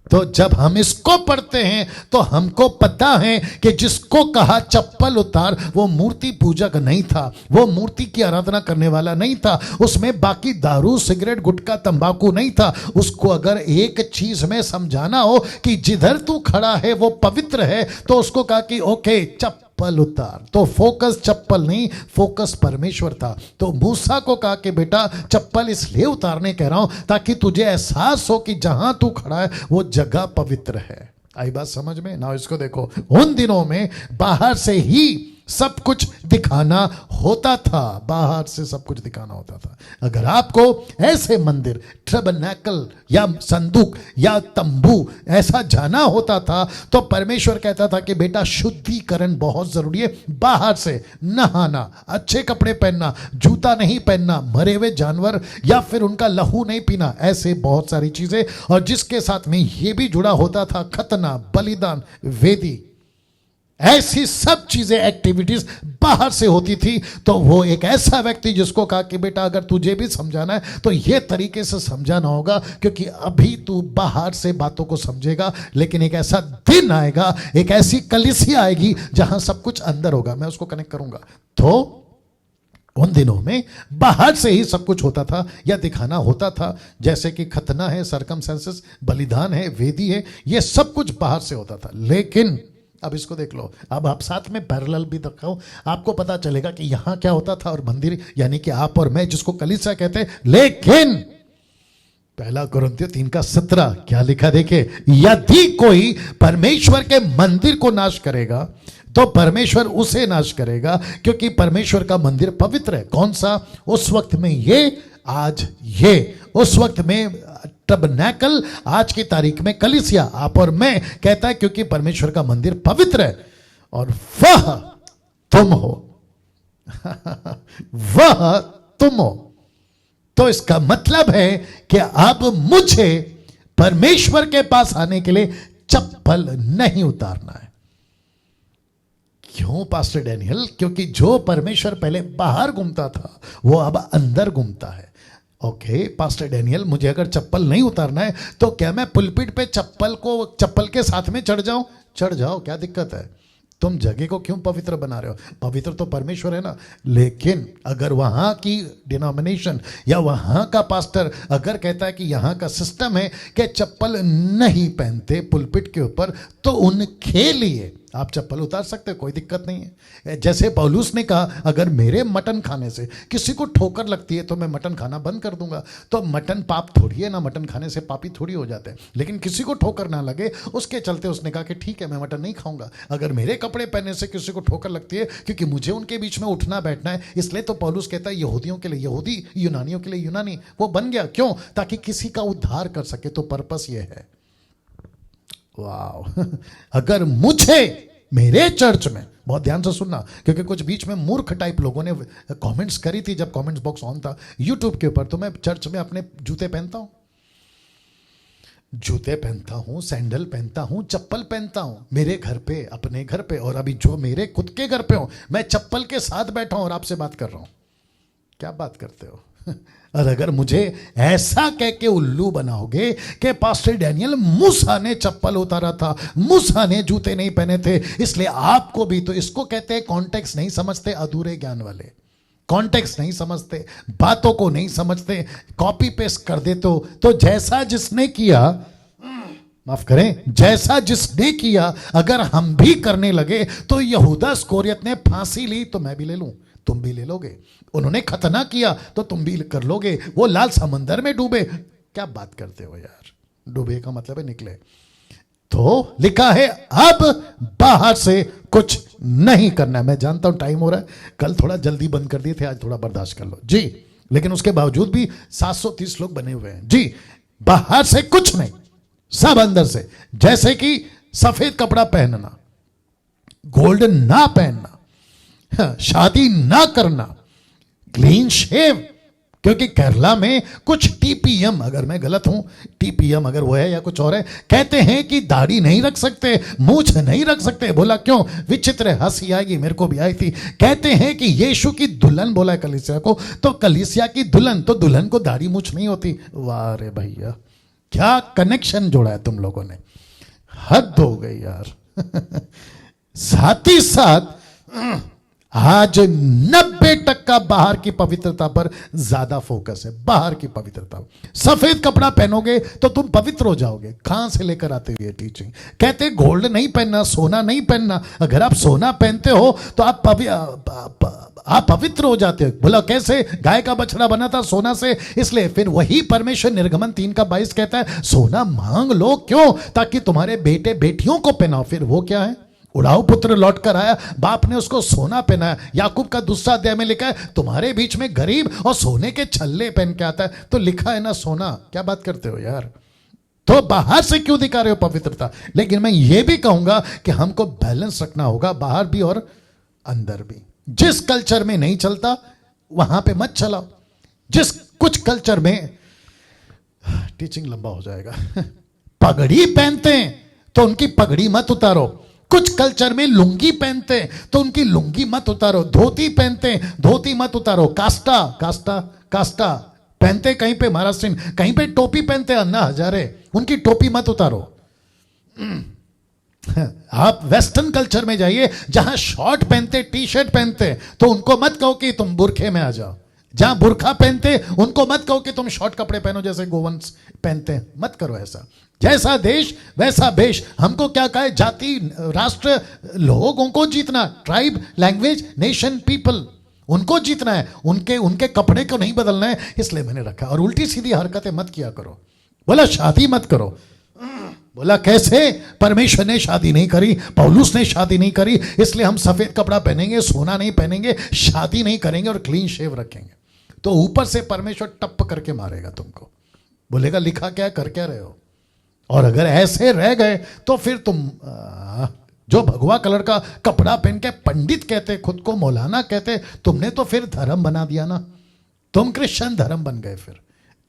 तो जब हम इसको पढ़ते हैं तो हमको पता है कि जिसको कहा चप्पल उतार, वो मूर्ति पूजक नहीं था, वो मूर्ति की आराधना करने वाला नहीं था, उसमें बाकी दारू, सिगरेट, गुटखा, तंबाकू नहीं था। उसको अगर एक चीज में समझाना हो कि जिधर तू खड़ा है वो पवित्र है, तो उसको कहा कि ओके चप्पल उतार। तो फोकस चप्पल नहीं, फोकस परमेश्वर था। तो मूसा को कहा कि बेटा, चप्पल इसलिए उतारने कह रहा हूं ताकि तुझे एहसास हो कि जहां तू खड़ा है वो जगह पवित्र है। आई बात समझ में? ना इसको देखो, उन दिनों में बाहर से ही सब कुछ दिखाना होता था, बाहर से सब कुछ दिखाना होता था। अगर आपको ऐसे मंदिर, टैबरनेकल या संदूक या तंबू ऐसा जाना होता था, तो परमेश्वर कहता था कि बेटा, शुद्धिकरण बहुत जरूरी है। बाहर से नहाना, अच्छे कपड़े पहनना, जूता नहीं पहनना, मरे हुए जानवर या फिर उनका लहू नहीं पीना, ऐसे बहुत सारी चीजें। और जिसके साथ में ये भी जुड़ा होता था खतना, बलिदान, वेदी, ऐसी सब चीजें, एक्टिविटीज बाहर से होती थी। तो वो एक ऐसा व्यक्ति जिसको कहा कि बेटा, अगर तुझे भी समझाना है तो ये तरीके से समझाना होगा, क्योंकि अभी तू बाहर से बातों को समझेगा, लेकिन एक ऐसा दिन आएगा, एक ऐसी कलीसिया आएगी जहां सब कुछ अंदर होगा। मैं उसको कनेक्ट करूंगा। तो उन दिनों में बाहर से ही सब कुछ होता था या दिखाना होता था, जैसे कि खतना है, सरकमसेंसेस, बलिदान है, वेदी है, ये सब कुछ बाहर से होता था। लेकिन अब इसको देख लो, अब आप साथ में पैरेलल भी दिखाओ, आपको पता चलेगा कि यहां क्या होता था और मंदिर, यानी कि आप और मैं, जिसको कलीसिया कहते हैं। लेकिन 1 कुरिन्थियों 3:17 क्या लिखा देखे, यदि कोई परमेश्वर के मंदिर को नाश करेगा तो परमेश्वर उसे नाश करेगा, क्योंकि परमेश्वर का मंदिर पवित्र है। कौन सा? उस वक्त में ये, आज ये, उस वक्त में टैबरनेकल, आज की तारीख में कलीसिया, आप और मैं, कहता है क्योंकि परमेश्वर का मंदिर पवित्र है और वह तुम हो। वह तुम हो। तो इसका मतलब है कि अब मुझे परमेश्वर के पास आने के लिए चप्पल नहीं उतारना है। क्यों पास्टर डैनियल? क्योंकि जो परमेश्वर पहले बाहर घूमता था वो अब अंदर घूमता है। ओके पास्टर डैनियल, मुझे अगर चप्पल नहीं उतारना है तो क्या मैं पुलपिट पे चप्पल के साथ में चढ़ जाऊं? चढ़ जाओ, क्या दिक्कत है? तुम जगह को क्यों पवित्र बना रहे हो? पवित्र तो परमेश्वर है ना। लेकिन अगर वहां की डिनोमिनेशन या वहां का पास्टर अगर कहता है कि यहां का सिस्टम है कि चप्पल नहीं पहनते पुलपिट के ऊपर, तो उनके लिए आप चप्पल उतार सकते हो, कोई दिक्कत नहीं है। जैसे पौलुस ने कहा अगर मेरे मटन खाने से किसी को ठोकर लगती है तो मैं मटन खाना बंद कर दूंगा। तो मटन पाप थोड़ी है ना, मटन खाने से पापी थोड़ी हो जाते हैं, लेकिन किसी को ठोकर ना लगे उसके चलते उसने कहा कि ठीक है मैं मटन नहीं खाऊंगा। अगर मेरे कपड़े पहनने से किसी को ठोकर लगती है क्योंकि मुझे उनके बीच में उठना बैठना है, इसलिए तो पौलुस कहता है यहूदियों के लिए यहूदी, यूनानियों के लिए यूनानी। वो बन गया क्यों? ताकि किसी का उद्धार कर सके। तो पर्पस ये है। वाह अगर मुझे मेरे चर्च में, बहुत ध्यान से सुनना क्योंकि कुछ बीच में मूर्ख टाइप लोगों ने कमेंट्स करी थी जब कमेंट्स बॉक्स ऑन था यूट्यूब के ऊपर। तो मैं चर्च में अपने जूते पहनता हूं, जूते पहनता हूं, सैंडल पहनता हूं, चप्पल पहनता हूं मेरे घर पे, अपने घर पे। और अभी जो मेरे खुद के घर पे हूं मैं चप्पल के साथ बैठा हूं और आपसे बात कर रहा हूं। क्या बात करते हो? और अगर मुझे ऐसा कह के उल्लू बनाओगे कि पास्टर डैनियल मूसा ने चप्पल उतारा था, मूसा ने जूते नहीं पहने थे, इसलिए आपको भी, तो इसको कहते हैं कॉन्टेक्स्ट नहीं समझते अधूरे ज्ञान वाले। कॉन्टेक्स्ट नहीं समझते, बातों को नहीं समझते, कॉपी पेस्ट कर देते हो। तो जैसा जिसने किया, माफ करें, जैसा जिसने किया अगर हम भी करने लगे तो यहूदा इस्करियोत ने फांसी ली तो मैं भी ले लूं, तुम भी ले लोगे। उन्होंने खतना किया तो तुम भी कर लोगे। वो लाल समंदर में डूबे, क्या बात करते हो यार? डूबे का मतलब है निकले। तो लिखा है अब बाहर से कुछ नहीं करना है। मैं जानता हूं टाइम हो रहा है, कल थोड़ा जल्दी बंद कर दिए थे, आज थोड़ा बर्दाश्त कर लो जी। लेकिन उसके बावजूद भी 730 लोग बने हुए हैं जी। बाहर से कुछ नहीं, सब अंदर से। जैसे कि सफेद कपड़ा पहनना, गोल्ड ना पहनना, शादी ना करना, क्लीन शेव। क्योंकि केरला में कुछ टीपीएम, अगर मैं गलत हूं, टीपीएम अगर वो है या कुछ और है, कहते हैं कि दाढ़ी नहीं रख सकते, मूछ नहीं रख सकते। बोला क्यों? विचित्र है, हंसी आएगी, मेरे को भी आई थी। कहते हैं कि यीशु की दुल्हन बोला है कलीसिया को, तो कलीसिया की दुल्हन, तो दुल्हन को दाढ़ी मूछ नहीं होती। वाह रे भैया, क्या कनेक्शन जोड़ा है तुम लोगों ने, हद हो गई यार। साथ ही साथ आज 90% बाहर की पवित्रता पर ज्यादा फोकस है, बाहर की पवित्रता। सफेद कपड़ा पहनोगे तो तुम पवित्र हो जाओगे। कहां से लेकर आते हुए टीचिंग? कहते गोल्ड नहीं पहनना, सोना नहीं पहनना। अगर आप सोना पहनते हो तो आप पवित्र हो जाते हो। बोला कैसे? गाय का बछड़ा बना था सोना से, इसलिए फिर वही परमेश्वर निर्गमन 3:22 कहता है सोना मांग लो। क्यों? ताकि तुम्हारे बेटे बेटियों को पहनाओ। फिर वो क्या है? उड़ाऊ पुत्र लौट कर आया, बाप ने उसको सोना पहनाया। याकूब का दूसरा अध्याय में लिखा है तुम्हारे बीच में गरीब और सोने के छल्ले पहन के आता है। तो लिखा है ना सोना। क्या बात करते हो यार? तो बाहर से क्यों दिखा रहे हो पवित्रता? लेकिन मैं ये भी कहूंगा कि हमको बैलेंस रखना होगा, बाहर भी और अंदर भी। जिस कल्चर में नहीं चलता वहां पे मत चलाओ। जिस कुछ कल्चर में, टीचिंग लंबा हो जाएगा, पगड़ी पहनते हैं तो उनकी पगड़ी मत उतारो। कुछ कल्चर में लुंगी पहनते हैं तो उनकी लुंगी मत उतारो। धोती पहनते हैं, धोती मत उतारो। कास्टा कास्टा कास्टा पहनते कहीं पे महाराष्ट्र, कहीं पे टोपी पहनते अन्ना हजारे, उनकी टोपी मत उतारो। आप वेस्टर्न कल्चर में जाइए जहां शॉर्ट पहनते, टी शर्ट पहनते, तो उनको मत कहो कि तुम बुरखे में आ जाओ। जहां बुरखा पहनते उनको मत कहो कि तुम शॉर्ट कपड़े पहनो जैसे गोवंश पहनते हैं। मत करो ऐसा। जैसा देश वैसा भेष। हमको क्या कहा है? जाति, राष्ट्र, लोगों को जीतना, ट्राइब, लैंग्वेज, नेशन, पीपल, उनको जीतना है। उनके कपड़े को नहीं बदलना है। इसलिए मैंने रखा। और उल्टी सीधी हरकतें मत किया करो। बोला शादी मत करो। बोला कैसे? परमेश्वर ने शादी नहीं करी, पौलुस ने शादी नहीं करी, इसलिए हम सफेद कपड़ा पहनेंगे, सोना नहीं पहनेंगे, शादी नहीं करेंगे और क्लीन शेव रखेंगे। तो ऊपर से परमेश्वर टप करके मारेगा तुमको, बोलेगा लिखा क्या, कर क्या रहे हो। और अगर ऐसे रह गए तो फिर तुम जो भगवा कलर का कपड़ा पहन के पंडित कहते, खुद को मौलाना कहते, तुमने तो फिर धर्म बना दिया ना। तुम क्रिश्चियन धर्म बन गए। फिर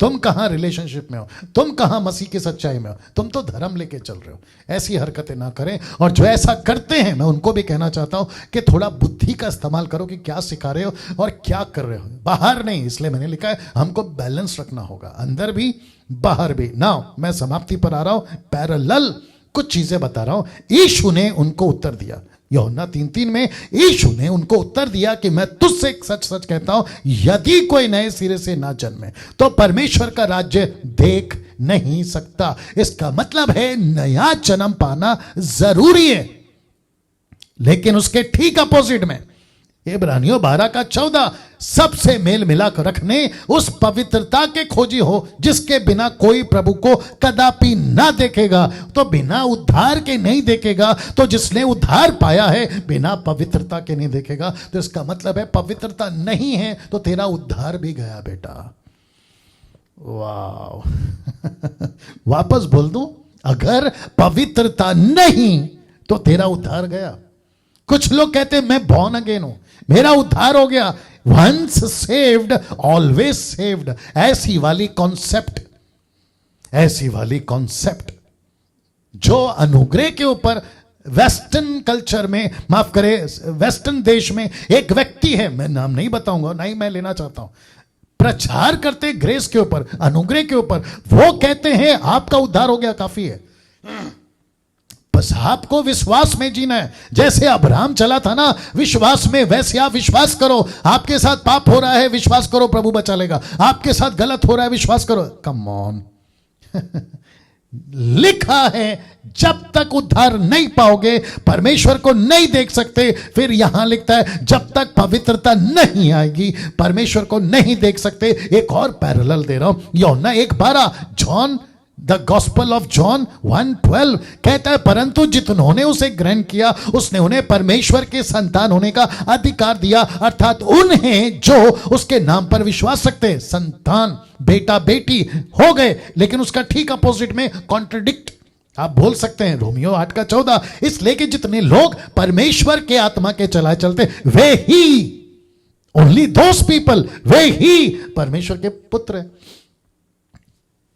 तुम कहां रिलेशनशिप में हो? तुम कहां मसीह की सच्चाई में हो? तुम तो धर्म लेके चल रहे हो। ऐसी हरकतें ना करें। और जो ऐसा करते हैं मैं उनको भी कहना चाहता हूं कि थोड़ा बुद्धि का इस्तेमाल करो कि क्या सिखा रहे हो और क्या कर रहे हो। बाहर नहीं, इसलिए मैंने लिखा है हमको बैलेंस रखना होगा, अंदर भी बाहर भी। नाउ मैं समाप्ति पर आ रहा हूं। पैरेलल कुछ चीजें बता रहा हूं। यीशु ने उनको उत्तर दिया। यूहन्ना 3:3 में यीशु ने उनको उत्तर दिया कि मैं तुझसे सच सच कहता हूं, यदि कोई नए सिरे से ना जन्मे तो परमेश्वर का राज्य देख नहीं सकता। इसका मतलब है नया जन्म पाना जरूरी है। लेकिन उसके ठीक अपोजिट में इब्रानियों 12:14 सबसे मेल मिलाकर रखने उस पवित्रता के खोजी हो जिसके बिना कोई प्रभु को कदापि ना देखेगा। तो बिना उद्धार के नहीं देखेगा, तो जिसने उद्धार पाया है बिना पवित्रता के नहीं देखेगा। तो इसका मतलब है पवित्रता नहीं है तो तेरा उद्धार भी गया बेटा। वाह वापस बोल दूं, अगर पवित्रता नहीं तो तेरा उद्धार गया। कुछ लोग कहते हैं मैं बॉर्न अगेन हूं, मेरा उद्धार हो गया। वंस सेव्ड ऑलवेज सेव्ड, ऐसी वाली कॉन्सेप्ट जो अनुग्रह के ऊपर वेस्टर्न कल्चर में, माफ करे वेस्टर्न देश में एक व्यक्ति है, मैं नाम नहीं बताऊंगा, नहीं मैं लेना चाहता हूं, प्रचार करते ग्रेस के ऊपर, अनुग्रह के ऊपर। वो कहते हैं आपका उद्धार हो गया, काफी है, बस आपको विश्वास में जीना है। जैसे अब्राहम चला था ना विश्वास में, वैसे आप विश्वास करो। आपके साथ पाप हो रहा है, विश्वास करो प्रभु बचा लेगा। आपके साथ गलत हो रहा है, विश्वास करो। कम ऑन लिखा है जब तक उद्धार नहीं पाओगे परमेश्वर को नहीं देख सकते। फिर यहां लिखता है जब तक पवित्रता नहीं आएगी परमेश्वर को नहीं देख सकते। एक और पैरेलल दे रहा हूं, यूहन्ना 1:12, John the gospel of John 1:12 कहता है परंतु जिन्होंने उसे ग्रहण किया उसने उन्हें परमेश्वर के संतान होने का अधिकार दिया, अर्थात उन्हें जो उसके नाम पर विश्वास रखते हैं। संतान बेटा बेटी हो गए, लेकिन उसका ठीक अपोजिट में कॉन्ट्रडिक्ट आप बोल सकते हैं रोमियो 8:14, इसलिए कि जितने लोग परमेश्वर के आत्मा के चलाए चलते वे ही, ओनली दोस पीपल, वे ही परमेश्वर के पुत्र हैं।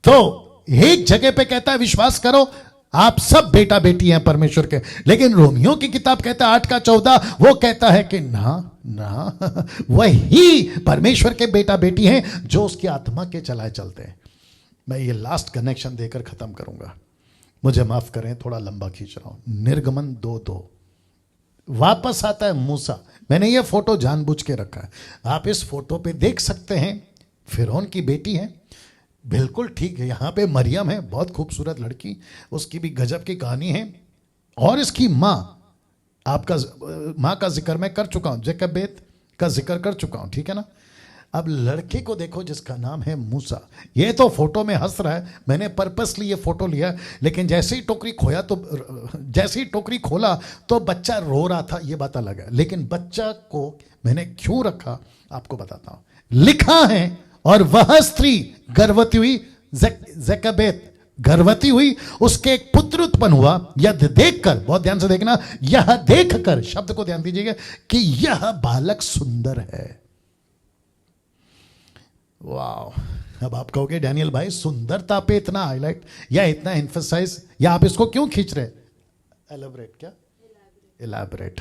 तो एक जगह पे कहता है विश्वास करो आप सब बेटा बेटी हैं परमेश्वर के, लेकिन रोमियो की किताब कहता है 8:14 वो कहता है कि ना वही परमेश्वर के बेटा बेटी हैं जो उसकी आत्मा के चलाए चलते हैं। मैं ये लास्ट कनेक्शन देकर खत्म करूंगा, मुझे माफ करें थोड़ा लंबा खींच रहा हूं। निर्गमन 2:2 वापस आता है मूसा। मैंने ये फोटो जानबूझ के रखा है, आप इस फोटो पे देख सकते हैं फिरौन की बेटी है, बिल्कुल ठीक है। यहां पे मरियम है, बहुत खूबसूरत लड़की, उसकी भी गजब की कहानी है। और इसकी मां, आपका मां का जिक्र मैं कर चुका हूं, जेकबेत का जिक्र कर चुका हूं, ठीक है ना। अब लड़के को देखो जिसका नाम है मूसा। ये तो फोटो में हंस रहा है, मैंने पर्पसली ये फोटो लिया, लेकिन जैसे ही टोकरी खोला तो बच्चा रो रहा था, ये बात अलग है। लेकिन बच्चा को मैंने क्यों रखा आपको बताता हूं। लिखा है और वह स्त्री गर्भवती हुई, जेकबेत गर्भवती हुई, उसके एक पुत्र उत्पन्न हुआ। यह देखकर, बहुत ध्यान से देखना, यह देखकर, शब्द को ध्यान दीजिएगा, कि यह बालक सुंदर है। वाह। अब आप कहोगे डैनियल भाई सुंदरता पे इतना हाईलाइट या इतना एम्फसाइज, या आप इसको क्यों खींच रहे? एलैबोरेट, क्या एलैबोरेट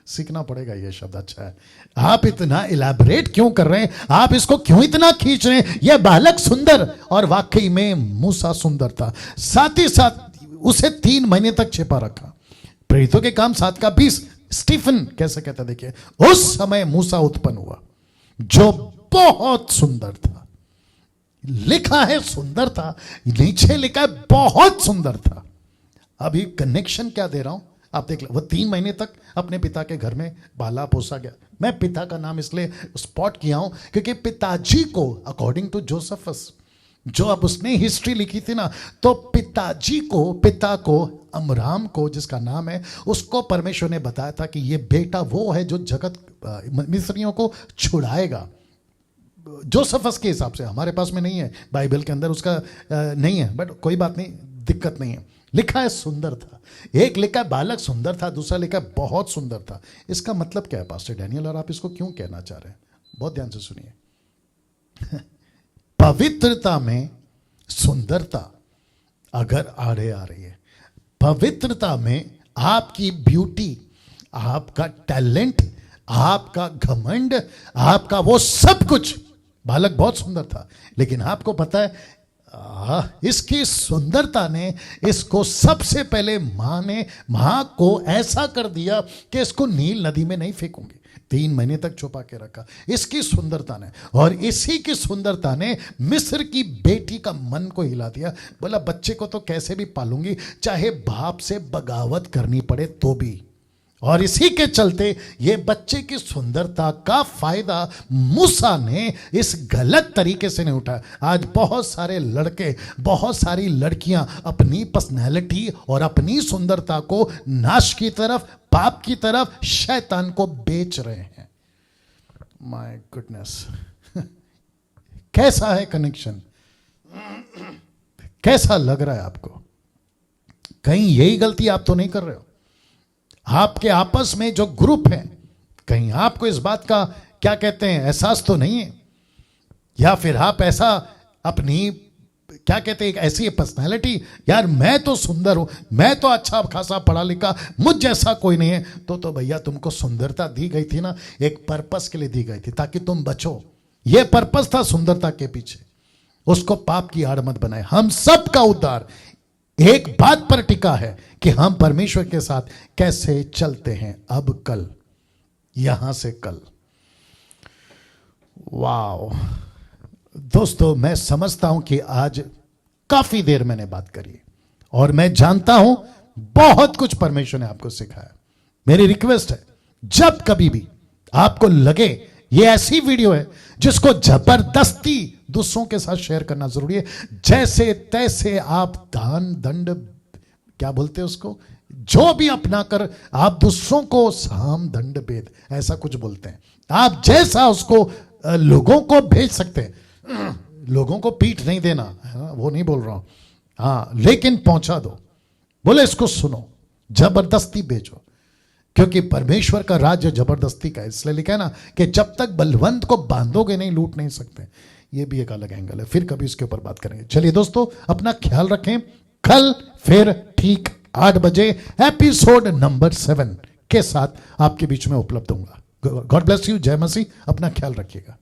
सीखना पड़ेगा ये शब्द, अच्छा है। आप इतना इलैबोरेट क्यों कर रहे हैं, आप इसको क्यों इतना खींच रहे हैं? यह बालक सुंदर, और वाकई में मूसा सुंदर था। साथ ही साथ उसे 3 महीने तक छिपा रखा। प्रेरितों के काम 7:20 स्टीफन कैसे कहता देखिए, उस समय मूसा उत्पन्न हुआ जो बहुत सुंदर था। लिखा है सुंदर था, नीचे लिखा है बहुत सुंदर था। अभी कनेक्शन क्या दे रहा हूं आप देख लो। वो 3 महीने तक अपने पिता के घर में बाला पोसा गया। मैं पिता का नाम इसलिए स्पॉट किया हूं क्योंकि पिताजी को, अकॉर्डिंग टू जोसेफस, जो अब उसने हिस्ट्री लिखी थी ना, तो पिताजी को, पिता को, अमराम को जिसका नाम है, उसको परमेश्वर ने बताया था कि ये बेटा वो है जो जगत मिस्रियों को छुड़ाएगा। जोसेफस के हिसाब से, हमारे पास में नहीं है, बाइबल के अंदर उसका नहीं है, बट कोई बात नहीं, दिक्कत नहीं है। लिखा है सुंदर था, एक लिखा है बालक सुंदर था, दूसरा लिखा है बहुत सुंदर था। इसका मतलब क्या है पास्टर डैनियल, और आप इसको क्यों कहना चाह रहे हैं? बहुत ध्यान से सुनिए। पवित्रता में सुंदरता अगर आड़े आ रही है, पवित्रता में आपकी ब्यूटी, आपका टैलेंट, आपका घमंड, आपका वो सब कुछ, बालक बहुत सुंदर था, लेकिन आपको पता है इसकी सुंदरता ने इसको सबसे पहले मां को ऐसा कर दिया कि इसको नील नदी में नहीं फेंकूंगी। 3 महीने तक छुपा के रखा इसकी सुंदरता ने, और इसी की सुंदरता ने मिस्र की बेटी का मन को हिला दिया। बोला बच्चे को तो कैसे भी पालूंगी, चाहे बाप से बगावत करनी पड़े तो भी। और इसी के चलते ये बच्चे की सुंदरता का फायदा मूसा ने इस गलत तरीके से नहीं उठाया। आज बहुत सारे लड़के, बहुत सारी लड़कियां अपनी पर्सनैलिटी और अपनी सुंदरता को नाश की तरफ, पाप की तरफ, शैतान को बेच रहे हैं। माय गुडनेस, कैसा है कनेक्शन? कैसा लग रहा है आपको? कहीं यही गलती आप तो नहीं कर रहे हो? आपके आपस में जो ग्रुप है, कहीं आपको इस बात का क्या कहते हैं एहसास तो नहीं है? या फिर आप ऐसा अपनी क्या कहते हैं एक ऐसी पर्सनालिटी, यार मैं तो सुंदर हूं, मैं तो अच्छा खासा पढ़ा लिखा, मुझ जैसा कोई नहीं है। तो भैया तुमको सुंदरता दी गई थी ना, एक पर्पस के लिए दी गई थी, ताकि तुम बचो। यह पर्पस था सुंदरता के पीछे। उसको पाप की आड़ मत बनाए। हम सब का उद्धार एक बात पर टिका है कि हम परमेश्वर के साथ कैसे चलते हैं, अब कल, यहां से कल। वाओ दोस्तों, मैं समझता हूं कि आज काफी देर मैंने बात करी और मैं जानता हूं बहुत कुछ परमेश्वर ने आपको सिखाया। मेरी रिक्वेस्ट है, जब कभी भी आपको लगे ये ऐसी वीडियो है जिसको जबरदस्ती दूसरों के साथ शेयर करना जरूरी है, जैसे तैसे आप दान दंड क्या बोलते हैं उसको, जो भी अपना कर आप दूसरों को साम दंड भेद ऐसा कुछ बोलते हैं, आप जैसा उसको लोगों को भेज सकते हैं। लोगों को पीठ नहीं देना, वो नहीं बोल रहा हूं, हाँ, लेकिन पहुंचा दो। बोले इसको सुनो, जबरदस्ती भेजो, क्योंकि परमेश्वर का राज्य जबरदस्ती का है। इसलिए लिखा है ना कि जब तक बलवंत को बांधोगे नहीं, लूट नहीं सकते। ये भी एक अलग एंगल है, फिर कभी इसके ऊपर बात करेंगे। चलिए दोस्तों, अपना ख्याल रखें। कल फिर ठीक 8 बजे एपिसोड नंबर 7 के साथ आपके बीच में उपलब्ध होऊंगा। गॉड ब्लेस यू, जय मसीह, अपना ख्याल रखिएगा।